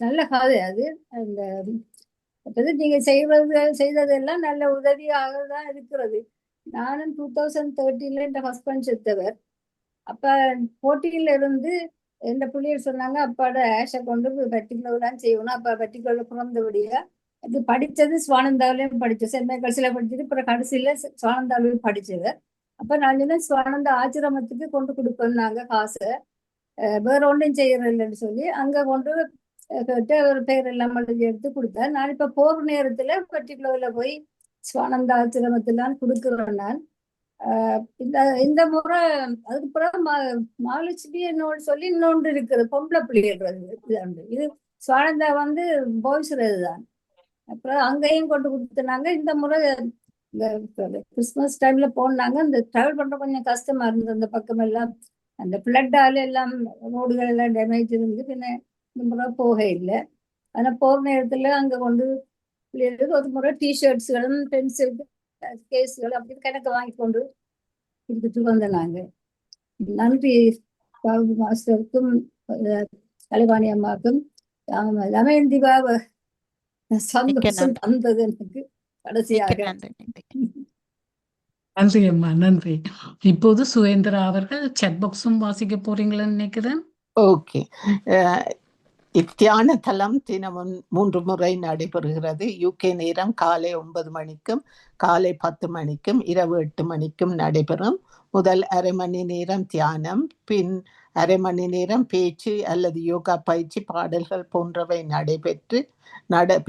நல்ல கதை அது. அந்த நீங்க செய்ததெல்லாம் நல்ல உதவியாக தான் இருக்கிறது. நானும் 2013 என் ஹஸ்பண்ட் செத்தவர். அப்ப 14 இருந்து எந்த பிள்ளைகள் சொன்னாங்க அப்பாட ஆஷை கொண்டு பர்டிகுலர் தான் செய்யணும். அப்ப பர்டிகுலர் பிறந்தபடியா அது படிச்சது சுவானந்தாவிலையும் படிச்சது, சென்ட் மைக்கேல்ஸ்ல படிச்சது, அப்புறம் கடைசியில சுவானந்தாவிலையும் படிச்சவர். அப்ப நான் சொன்ன சுவானந்த ஆசிரமத்துக்கு கொண்டு கொடுப்போம் நாங்க காசை, வேற ஒன்றும் செய்யறதில்லைன்னு சொல்லி அங்க கொண்டு கேட்டு ஒரு பேர் எல்லாம் எடுத்து கொடுத்தேன். நான் இப்ப போற நேரத்துல பர்டிகுலர்ல போய் சுவானந்த ஆசிரமத்திலாம் கொடுக்குறேன் நான். இந்த முறை அதுக்கு பிறகு மகாலட்சுமி என்னோட சொல்லி இன்னொன்று இருக்குது, பொம்பளை பிள்ளைகள். இது சுவானந்தா வந்து பாய்ஸ் தான். அப்புறம் அங்கேயும் கொண்டு கொடுத்துனாங்க. இந்த முறை இந்த கிறிஸ்மஸ் டைம்ல போனாங்க. இந்த டிராவல் பண்ற கொஞ்சம் கஷ்டமா இருந்தது. அந்த பக்கம் எல்லாம் அந்த பிளட்டால எல்லாம் ரோடுகள் எல்லாம் டேமேஜ் இருந்து பின்ன இந்த முறை போக இல்லை. ஆனா போற நேரத்துல அங்க கொண்டு பிள்ளைகளுக்கு ஒரு முறை டிஷர்ட்ஸ்களும் பென்சில் கேஸ்கள் அப்படி கணக்கு வாங்கி கொண்டு கொடுத்துட்டு வந்தோம் நாங்க. நன்றி பாபு மாஸ்டருக்கும் கலைவாணி அம்மாவுக்கும். தமயந்தி பாபு சந்தோஷம் தந்தது எனக்கு கடைசியாக. நன்றி அம்மா, நன்றி. இப்போது சுவேந்திரா அவர்கள் சாட் பாக்ஸும் வாசிக்க போறீங்களன்னு நினைக்கிறேன். ஓகே. இத்தியான தளம் தினமும் 3 முறை நடைபெறுகிறது. யூகே நேரம் காலை 9 மணிக்கும் காலை 10 மணிக்கும் இரவு 8 மணிக்கும் நடைபெறும். முதல் அரை மணி நேரம் தியானம், பின் அரை மணி நேரம் பேச்சு அல்லது யோகா பயிற்சி, பாடல்கள் போன்றவை நடைபெற்று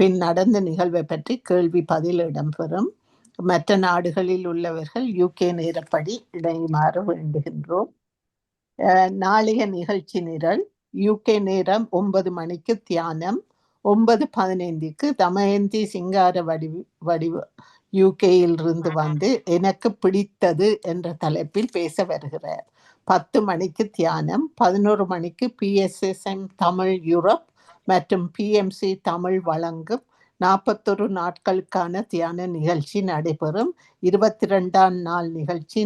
பின் நடந்த நிகழ்வை பற்றி கேள்வி பதில் இடம்பெறும். மற்ற நாடுகளில் உள்ளவர்கள் யூகே நேரப்படி இணையுமாறு வேண்டுகின்றோம். நாளைய நிகழ்ச்சி நிரல்: யூகே நேரம் 9 மணிக்கு தியானம், 9:15க்கு தமயந்தி சிங்கார வடிவு யூகேயில் இருந்து வந்து எனக்கு பிடித்தது என்ற தலைப்பில் பேச வருகிறார். 10 மணிக்கு தியானம், 11 மணிக்கு PSSM தமிழ் யூரோப் மற்றும் PMC தமிழ் வழங்கும் 41 நாட்களுக்கான தியான நிகழ்ச்சி நடைபெறும். 22ஆம் நாள் நிகழ்ச்சி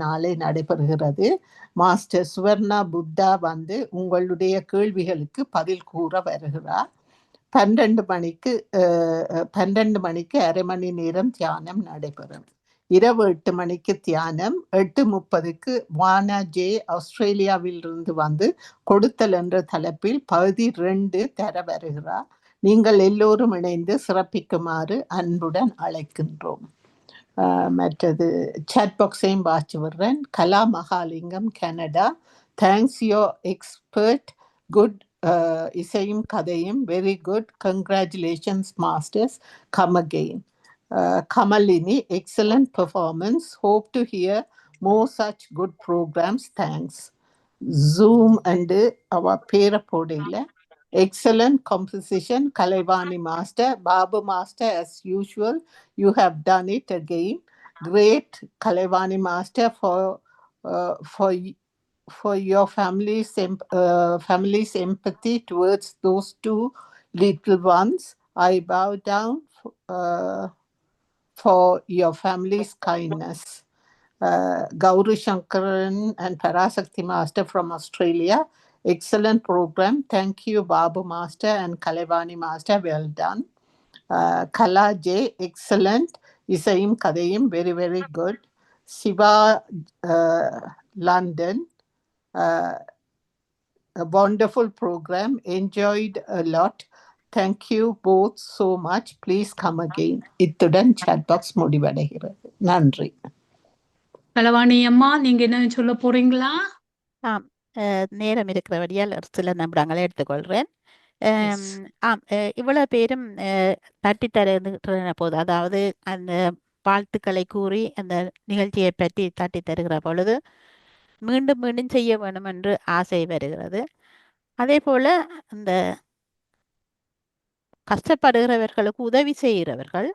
நாளை நடைபெறுகிறது. மாஸ்டர் சுவர்ணா புத்தா வந்து உங்களுடைய கேள்விகளுக்கு பதில் கூற வருகிறார். 12 மணிக்கு அரை மணி நேரம் தியானம் நடைபெறும். இரவு 8 மணிக்கு தியானம். 8:30க்கு வானா ஜே ஆஸ்திரேலியாவில் இருந்து வந்து கொடுத்தல் என்ற தலைப்பில் பகுதி 2 தர வருகிறார். நீங்கள் எல்லோரும் இணைந்து சிறப்பிக்குமாறு அன்புடன் அழைக்கின்றோம். மற்றது சாட் பாக்ஸையும் வாசி விடுறேன். Kala Mahalingam, Canada. Thanks your expert, good இசையும் கதையும், very good, congratulations masters, come again. Kamalini, excellent performance, hope to hear more such good programmes, thanks. Zoom and அவ பேரை போடையில் excellent composition, Kalaivani master, Babu master, as usual, you have done it again. Great, Kalaivani master, for your family's empathy towards those 2 little ones. I bow down for your family's kindness. Gauri Shankaran and Parasakti master from Australia. Excellent program. Thank you, Babu master and Kalaivani master. Well done. Kala J, excellent. Isayim Kadayim, very, very good. Siva, London. A wonderful program. Enjoyed a lot. Thank you both so much. Please come again. இத்துடன் chat box முடிவடைகிறது. நன்றி. கலவாணி அம்மா, நீங்க என்ன சொல்ல போறீங்களா? நேரம் இருக்கிறபடியால் சில நிமிடங்களை எடுத்துக்கொள்கிறேன். இவ்வளவு பேரும் தட்டி தருகிற போது, அதாவது அந்த வாழ்த்துக்களை கூறி அந்த நிகழ்ச்சியை பற்றி தட்டி தருகிற பொழுது மீண்டும் மீண்டும் செய்ய வேண்டும் என்று ஆசை வருகிறது. அதே போல அந்த கஷ்டப்படுகிறவர்களுக்கு உதவி செய்கிறவர்கள்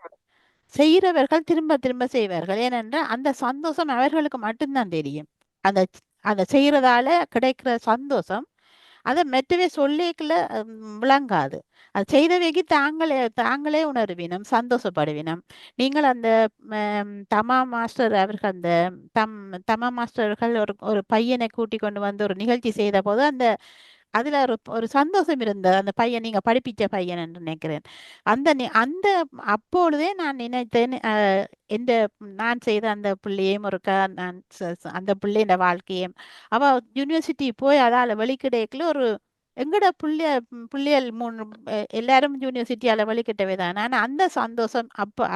திரும்ப திரும்ப செய்வார்கள். ஏனென்றால் அந்த சந்தோஷம் அவர்களுக்கு மட்டும்தான் தெரியும். அந்த செய்கிறதால கிடைக்கிற சந்தோஷம் அதை மெட்டவே சொல்லிக்கல விளங்காது. அது செய்தவைக்கு தாங்களே உணர்வினம், சந்தோஷப்படுவினம். நீங்கள் அந்த தமா மாஸ்டர் அவர்கள் அந்த தமா மாஸ்டர்கள் ஒரு பையனை கூட்டி கொண்டு வந்து ஒரு நிகழ்ச்சி செய்த போது அதுல ஒரு சந்தோஷம் இருந்தது. அந்த பையன், நீங்க படிப்பிச்ச பையன் என்று நினைக்கிறேன். அந்த அப்பொழுதே நான் நினைத்தேன், நான் செய்த அந்த பிள்ளையையும் நான் அந்த பிள்ளையோட வாழ்க்கையும் அவ யூனிவர்சிட்டி போய் அதால வெளிக்கிடைக்குள்ள ஒரு எங்கட பிள்ளைகள் 3 எல்லாரும் யூனிவர்சிட்டியால வெளிக்கிட்டவே தான். ஆனால் அந்த சந்தோஷம்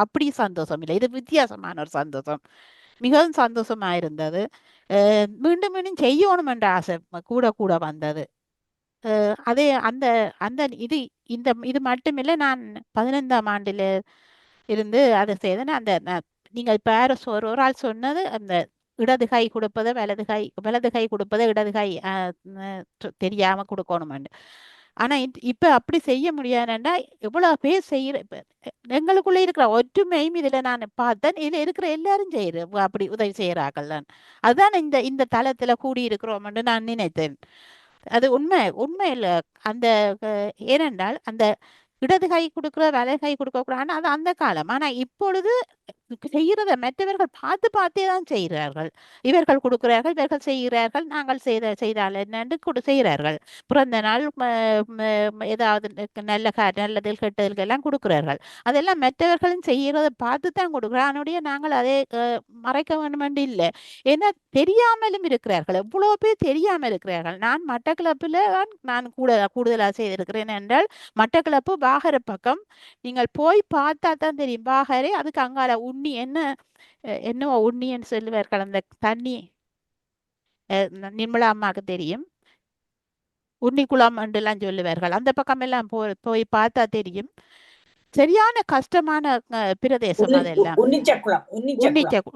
அப்படி சந்தோஷம் இல்லை. இது வித்தியாசமான ஒரு சந்தோஷம். மிகவும் சந்தோஷமா இருந்தது. மீண்டும் மீண்டும் செய்யணும் என்ற ஆசை கூட வந்தது. அதே இது மட்டுமில்லை. நான் 15ஆம் ஆண்டில் இருந்து அதை செய்தேன். நீங்க இப்ப ஒரு ஆள் சொன்னது, அந்த இடது கை கொடுப்பதை வலது கை கொடுப்பதை இடது கை தெரியாம கொடுக்கணும். ஆனா இப்ப அப்படி செய்ய முடியாதுன்னா எவ்வளவு பேர் செய்யற எங்களுக்குள்ள இருக்கிற ஒற்றுமையும் இதுல நான் பார்த்தேன். இதுல இருக்கிற எல்லாரும் அப்படி உதவி செய்யறார்கள். அதுதான் இந்த தளத்துல கூடி இருக்கிறோம்னு நான் நினைத்தேன். அது உண்மை இல்ல. அந்த ஏனென்றால் அந்த இடது கை கொடுக்குற வலது கை கொடுக்க கூடாது. அது அந்த காலம். ஆனா இப்பொழுது செய்யறத மற்றவர்கள் பார்த்தே தான் செய்கிறார்கள். இவர்கள் கொடுக்கிறார்கள், இவர்கள் செய்கிறார்கள், நாங்கள் செய்தால் என்னன்னு செய்கிறார்கள். பிறந்த நாள் ஏதாவது நல்லது கெட்டதுக்கு எல்லாம் கொடுக்கிறார்கள். அதெல்லாம் மற்றவர்களும் செய்யறதை பார்த்து தான் கொடுக்குறோம். அதனுடைய நாங்கள் அதை மறைக்க வேண்டும் இல்லை. ஏன்னா தெரியாமலும் இருக்கிறார்கள். எவ்வளவு பேர் தெரியாமல் இருக்கிறார்கள். நான் மட்டக்களப்பில் நான் கூடுதலாக செய்திருக்கிறேன் என்றால் மட்டக்களப்பு பாகர பக்கம் நீங்கள் போய் பார்த்தா தான் தெரியும். பாகரே அதுக்கு அங்கால உண்ணி என்னவோ உண்ணின்னு சொல்லுவார்கள். அந்த தண்ணி நிர்மலா அம்மாவுக்கு தெரியும். உன்னிக்குளம் என்றெல்லாம் சொல்லுவார்கள். அந்த பக்கம் எல்லாம் போய் பார்த்தா தெரியும். சரியான கஷ்டமான பிரதேசம் அதெல்லாம்.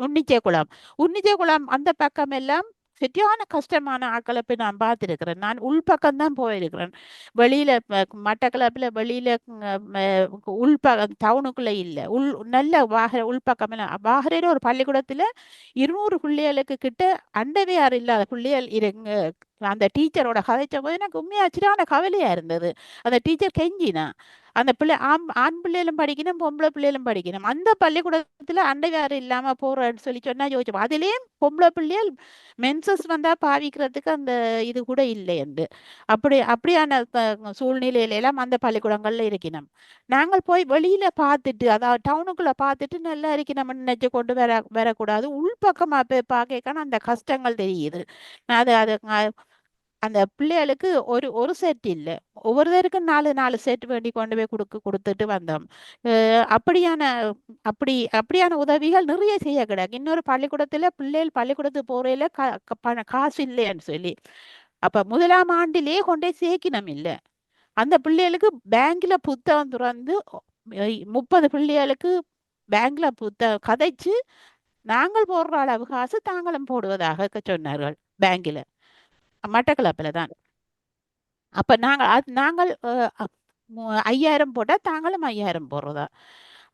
உன்னிச்சேகுளம் அந்த பக்கம் எல்லாம் சரியான கஷ்டமான ஆட்களை போய் நான் பார்த்துருக்கிறேன். நான் உள்பக்கம் தான் போயிருக்கிறேன். வெளியில மட்டக்களப்பில் வெளியில டவுனுக்குள்ள இல்லை. நல்ல உள்பக்கம் எல்லாம் வாகரையில ஒரு பள்ளிக்கூடத்துல 200 பிள்ளைகளுக்கு கிட்ட அண்டவையார் இல்லாத பிள்ளைகள் அந்த டீச்சரோட கதைச்ச போது எனக்கு உண்மையா சரியான கவலையா இருந்தது. அந்த டீச்சர் கெஞ்சினா அந்த பிள்ளை ஆண் பிள்ளைகளும் படிக்கணும், பொம்பளை பிள்ளைகளும் படிக்கணும். அந்த பள்ளிக்கூடத்துல அண்டையாறு இல்லாம போறேன்னு சொன்னா யோசிச்சோம். அதுலயும் பொம்பளை பிள்ளைகள் மென்சஸ் வந்தா பாவிக்கிறதுக்கு அந்த இது கூட இல்லை என்று அப்படியான சூழ்நிலையில எல்லாம் அந்த பள்ளிக்கூடங்கள்ல இருக்கணும். நாங்கள் போய் வெளியில பார்த்துட்டு அதாவது டவுனுக்குள்ள பார்த்துட்டு நல்லா இருக்கணும்னு நினைச்சு கொண்டு வரக்கூடாது. உள்பக்கமா போய் பார்க்க அந்த கஷ்டங்கள் தெரியுது. அது அந்த பிள்ளைகளுக்கு ஒரு செட் இல்லை. ஒவ்வொருத்தருக்கும் 4 செட் வேண்டி கொண்டு போய் கொடுத்துட்டு வந்தோம். அப்படியான உதவிகள் நிறைய செய்ய கிடையாது. இன்னொரு பள்ளிக்கூடத்துல பிள்ளைகள் பள்ளிக்கூடத்துக்கு போறையில காசு இல்லைன்னு சொல்லி அப்ப 1ஆம் ஆண்டிலேயே கொண்டே சேர்க்கணும் இல்லை. அந்த பிள்ளைகளுக்கு பேங்க்ல புத்தகம் திறந்து 30 பிள்ளைகளுக்கு பேங்க்ல புத்தகம் கதைச்சு நாங்கள் போடுற அளவு காசு தாங்களும் போடுவதாக சொன்னார்கள். பேங்கில மட்டக்களப்பில் தான். அப்ப நாங்கள் 5000 போட்டா தாங்களும் 5000 போடுறதா.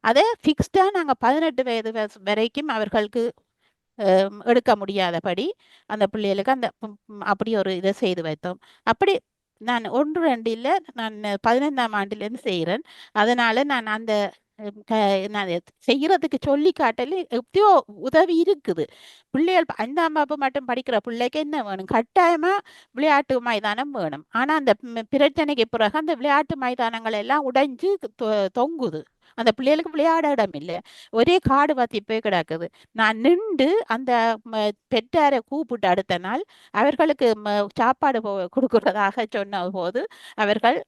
அதே ஃபிக்ஸ்டா நாங்க 18 வயது வரைக்கும் அவர்களுக்கு எடுக்க முடியாதபடி அந்த பிள்ளைகளுக்கு அப்படி ஒரு இதை செய்து வைத்தோம். அப்படி நான் 1-2 இல்லை, நான் 15ஆம் ஆண்டிலேருந்து செய்கிறேன். அதனால நான் அந்த நான் செய்யறதுக்கு சொல்லி காட்டல எப்படியோ உதவி இருக்குது. பிள்ளைகள் 5ஆம் வகுப்பு மட்டும் படிக்கிற பிள்ளைக்கு என்ன வேணும்? கட்டாயமா விளையாட்டு மைதானம் வேணும். ஆனா அந்த பிரச்சனைக்கு பிறகு அந்த விளையாட்டு மைதானங்கள் எல்லாம் உடைஞ்சு தொங்குது. அந்த பிள்ளைகளுக்கு விளையாட இடம் இல்லை. ஒரே காடு வாத்தி போய் கிடக்குது. நான் நின்று அந்த பெற்றாரை கூப்பிட்டு அடுத்த நாள் அவர்களுக்கு சாப்பாடு கொடுக்கறதாக சொன்ன போது அவர்கள்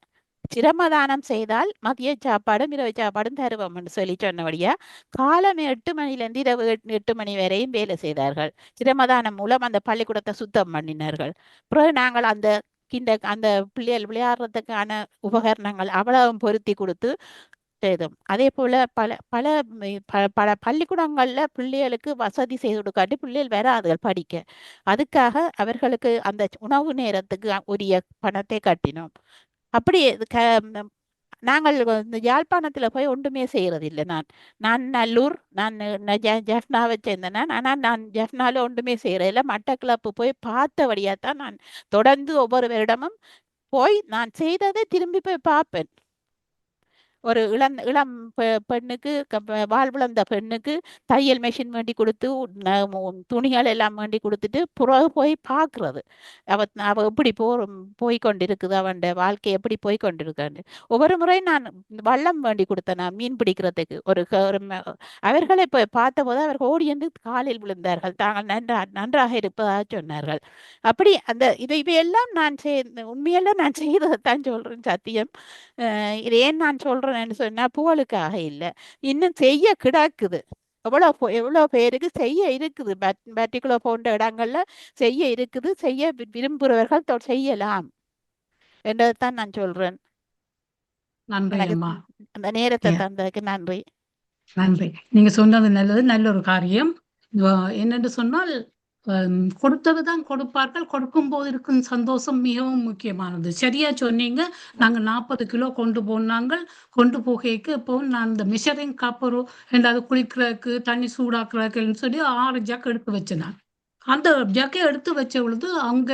சிரமதானம் செய்தால் மதிய சாப்பாடும் இரவு சாப்பாடும் தருவோம்னு சொல்லி சொன்னபடியா காலம் 8 மணிலேருந்து இரவு 8 மணி வரையும் வேலை செய்தார்கள். சிரமதானம் மூலம் அந்த பள்ளிக்கூடத்தை சுத்தம் பண்ணினார்கள். பிறகு நாங்கள் அந்த பிள்ளைகள் விளையாடுறதுக்கான உபகரணங்கள் அவ்வளவும் பொருத்தி கொடுத்து செய்தோம். அதே போல பல பள்ளிக்கூடங்கள்ல பிள்ளைகளுக்கு வசதி செய்து கொடுக்காட்டி பிள்ளைகள் வராதுகள் படிக்க. அதுக்காக அவர்களுக்கு அந்த உணவு நேரத்துக்கு உரிய பணத்தை கட்டினோம். அப்படி நாங்கள் இந்த யாழ்ப்பாணத்துல போய் ஒன்றுமே செய்யறதில்லை. நான் நல்லூர், நான் ஜெஃப்னாவை சேர்ந்தேன். ஆனால் நான் ஜெஃப்னால ஒன்றுமே செய்யறதில்லை. மட்டக்களப்பு போய் பார்த்தபடியாத்தான் நான் தொடர்ந்து ஒவ்வொரு வருடமும் போய் நான் செய்ததை திரும்பி போய் பார்ப்பேன். ஒரு இளம் பெண்ணுக்கு வாழ்விழந்த பெண்ணுக்கு தையல் மெஷின் வேண்டி கொடுத்து துணிகள் எல்லாம் வேண்டி கொடுத்துட்டு பிறகு போய் பார்க்கறது அவ எப்படி போய் கொண்டிருக்குது, அவன் வாழ்க்கை எப்படி போய் கொண்டிருக்கான்னு. ஒவ்வொரு முறை நான் வள்ளம் வேண்டி கொடுத்தேன் நான் மீன் பிடிக்கிறதுக்கு. அவர்களை போய் பார்த்தபோது அவர்கள் ஓடி வந்து காலில் விழுந்தார்கள். தாங்கள் நன்றாக இருப்பதாக சொன்னார்கள். அப்படி இவையெல்லாம் நான் உண்மையெல்லாம் நான் செய்ததைத்தான் சொல்றேன். சத்தியம். இது ஏன் நான் சொல்றேன்னு சொன்னா புகழுக்காக இல்லை, இன்னும் செய்ய கிடக்குது. எவ்வளோ பேருக்கு செய்ய இருக்குது. பர்டிகுலா போன்ற இடங்கள்ல செய்ய இருக்குது. செய்ய விரும்புகிறவர்கள் செய்யலாம் என்றதான் நான் சொல்றேன். அந்த நேரத்தை தந்ததுக்கு நன்றி. நன்றி. நீங்க சொன்னது நல்லது, நல்ல ஒரு காரியம். என்னென்று சொன்னால் கொடுத்தது தான் கொடுப்பார்கள். கொடுக்கும் போது இருக்கும் சந்தோஷம் மிகவும் முக்கியமானது. சரியா சொன்னீங்க. நாங்க 40 கிலோ கொண்டு போனாங்க. கொண்டு போகைக்கு இப்போ நான் இந்த மெஷரிங் கப்பரோ ரெண்டாவது குளிக்கிறதுக்கு தண்ணி சூடாக்குறதுக்குன்னு சொல்லி 6 ஜக் எடுத்து வச்சேன் நான். அந்த ஜக்கை எடுத்து வச்ச பொழுது அங்க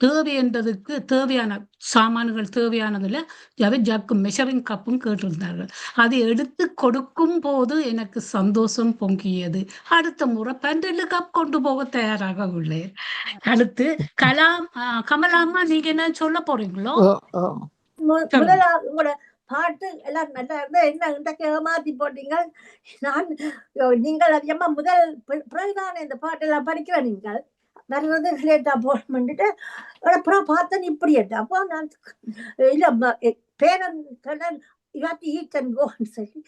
தேவைன்றதுக்கு தேவையான சாமான்கள் தேவையானதுல ஜக்கு மெஷரிங் கப்பும் கேட்டிருந்தார்கள். அதை எடுத்து கொடுக்கும் போது எனக்கு சந்தோஷம் பொங்கியது. அடுத்த முறை 12 கப் கொண்டு போக தயாராக உள்ளேன். அடுத்து கமலாமா நீங்க என்ன சொல்ல போறீங்களோ? முதல்ல உங்களோட பாட்டு எல்லாம் நல்லா இருந்தா என்ன இன்றைக்கு ஏமாத்தி போட்டீங்க. நீங்கள் அதிகமா முதல் பிறகுதான் இந்த பாட்டெல்லாம் படிக்கிற நீங்கள் வர்றது லேட்டா போட்டு அப்புறம் பார்த்தேன் இப்படி அப்போ நான் இல்ல பேரன் கோன்னு சொல்லி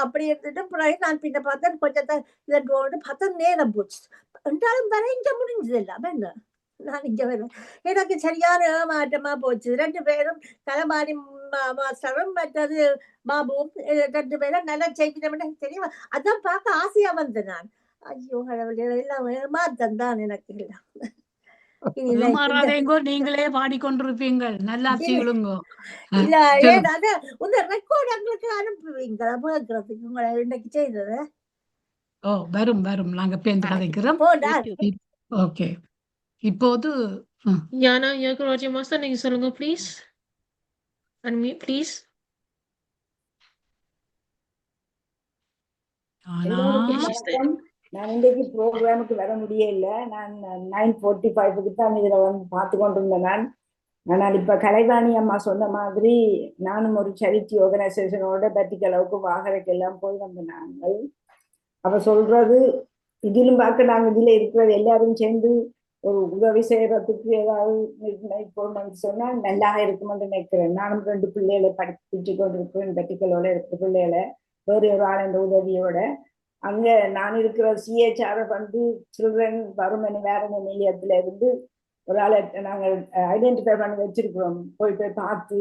அப்படி இருந்துட்டு பிறகு நான் பின்ன பார்த்தேன் கொஞ்சத்தை இதன் கோன்னு பார்த்தா நேரம் போச்சு என்றாலும் வர இங்க முடிஞ்சது இல்லாம என்ன நான் இங்க வரேன். எனக்கு சரியான ஏமாற்றமா போச்சு. 2 பேரும் கலைவாணி மாஸ்டரும் மற்றது பாபுவும் 2 பேரும் நல்லா செய்கிறோம்னு தெரியும். அதான் பார்க்க ஆசையா வந்தேன் நான். ஐயோ எல்லாம் ஏமாத்தம் தான் எனக்கு எல்லாம். நீங்களே பாடிக்கொண்டிருப்பீங்கள். நல்லா தீளுங்கோ. இல்ல ஏதாவது உங்க ரெக்கார்ட் எங்களுக்கு அனுப்புவீங்க கேட்கறதுக்கு உங்களை இன்னைக்கு செய்தது. வரும் நாங்க பேருந்து கதைக்கிறோம். ஓகே. இப்போது ஞானா யோகராஜ மாஸ்டர் நீங்க சொல்லுங்க ப்ளீஸ். Unmute please. நான் இன்றைக்கு ப்ரோக்ராமுக்கு வர முடியல. நான் 9:45 தான் இதுல வந்து பார்த்து கொண்டிருந்தேன். நான் இப்ப கலைவாணி அம்மா சொன்ன மாதிரி நானும் ஒரு சேரிட்டி ஆர்கனைசேஷனோட பத்திகளவுக்கு வாகரைக்கு எல்லாம் போய் வந்த நாங்கள். அவ சொல்றது இதிலும் பார்க்க நாங்க இதுல இருக்கிறது எல்லாரும் சேர்ந்து ஒரு உதவி செய்யறதுக்கு ஏதாவது சொன்னா நல்லா இருக்குமென்று நினைக்கிறேன். நானும் 2 பிள்ளைகளை படிச்சு கொண்டிருக்கிறேன். பத்திகளோட இருக்கிற பிள்ளைகளை வேறு ஒரு ஆள் என்ற உதவியோட அங்க நான் இருக்கிற CHR வந்து சில்ட்ரன் வறுமை நிவாரண நிலையத்துல இருந்து ஒரு ஆளை நாங்கள் ஐடென்டிஃபை பண்ணி வச்சிருக்கிறோம். போய் பார்த்து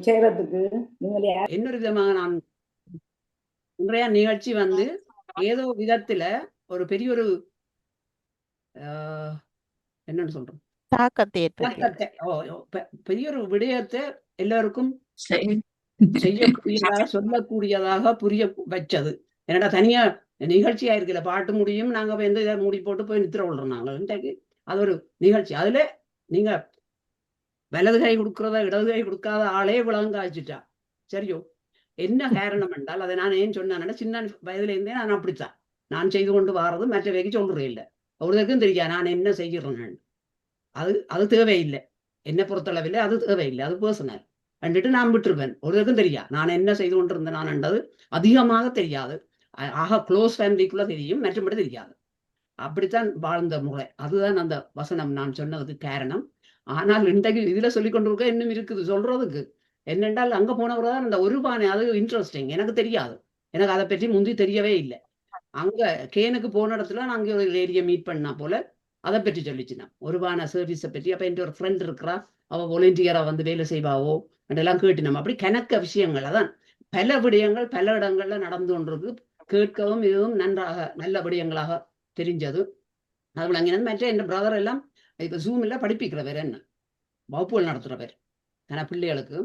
செய்யறதுக்கு நீங்களே இன்னொரு விதமாக நான் இன்றைய நிகழ்ச்சி வந்து ஏதோ விதத்துல ஒரு பெரிய ஒரு என்னன்னு சொல்றோம் தாக்கத்தை பெரிய ஒரு விடயத்தை எல்லாருக்கும் செய்யக்கூடியதாக சொல்லக்கூடியதாக புரிய வச்சது. என்னடா தனியா நிகழ்ச்சியா இருக்கல பாட்டு முடியும் நாங்க வந்து இதை மூடி போட்டு போய் நித்திர விடுறோம். நாங்கள் இன்றைக்கு அது ஒரு நிகழ்ச்சி. அதுல நீங்க வலது கை கொடுக்கறத இடது கை கொடுக்காத ஆளே விளங்க ஆச்சுட்டா சரியோ. என்ன காரணம் என்றால் அதை நான் ஏன் சொன்னேன்னா சின்ன வயதுல இருந்தே நான் அப்படித்தான் நான் செய்து கொண்டு வாரது மற்ற வைக்க சொல்றேன் இல்லை. ஒருத்தருக்கும் தெரியாது நான் என்ன செய்கிறேன். அது தேவையில்லை. என்னை பொறுத்தளவில் அது தேவையில்லை. அது பர்சனல் கண்டுட்டு நான் விட்டுருவேன். ஒருத்தருக்கும் தெரியாது நான் என்ன செய்து கொண்டிருந்தேன். நான் என்றது அதிகமாக தெரியாது. ஆக க்ளோஸ் ஃபேமிலிக்குள்ள தெரியும், மற்றபடி தெரியாது. அப்படித்தான் வாழ்ந்த முறை. அதுதான் அந்த வசனம் நான் சொன்னதுக்கு காரணம். ஆனால் இன்றைக்கு இதுல சொல்லி கொண்டிருக்க இன்னும் இருக்குது சொல்றதுக்கு. என்னென்றால் அங்க போனவர்தான் அந்த ஒரு பானை அது இன்ட்ரெஸ்டிங். எனக்கு தெரியாது. எனக்கு அதை பற்றி முந்தி தெரியவே இல்லை. அங்க கேனுக்கு போன இடத்துல நாங்க ஒரு லேடியை மீட் பண்ணா போல அதை பற்றி சொல்லிச்சுனா ஒரு பானை சர்வீஸை பற்றி. அப்ப என் ஒரு ஃப்ரெண்ட் இருக்கிறா, அவ வாலண்டியரா வந்து வேலை செய்வாவோ என்றெல்லாம் கேட்டினோம். அப்படி கணக்க விஷயங்கள் அதான் பல விடயங்கள் பல இடங்கள்ல நடந்து கொண்டிருக்கு. கேட்கவும் இதுவும் நல்ல விடயங்களாக தெரிஞ்சது. அது விளங்கினது. மற்ற என் பிரதர் எல்லாம் இப்ப ஜூம்ல படிப்பிக்கிறவர், என்ன வகுப்புகள் நடத்துறவர். ஆனா பிள்ளைகளுக்கு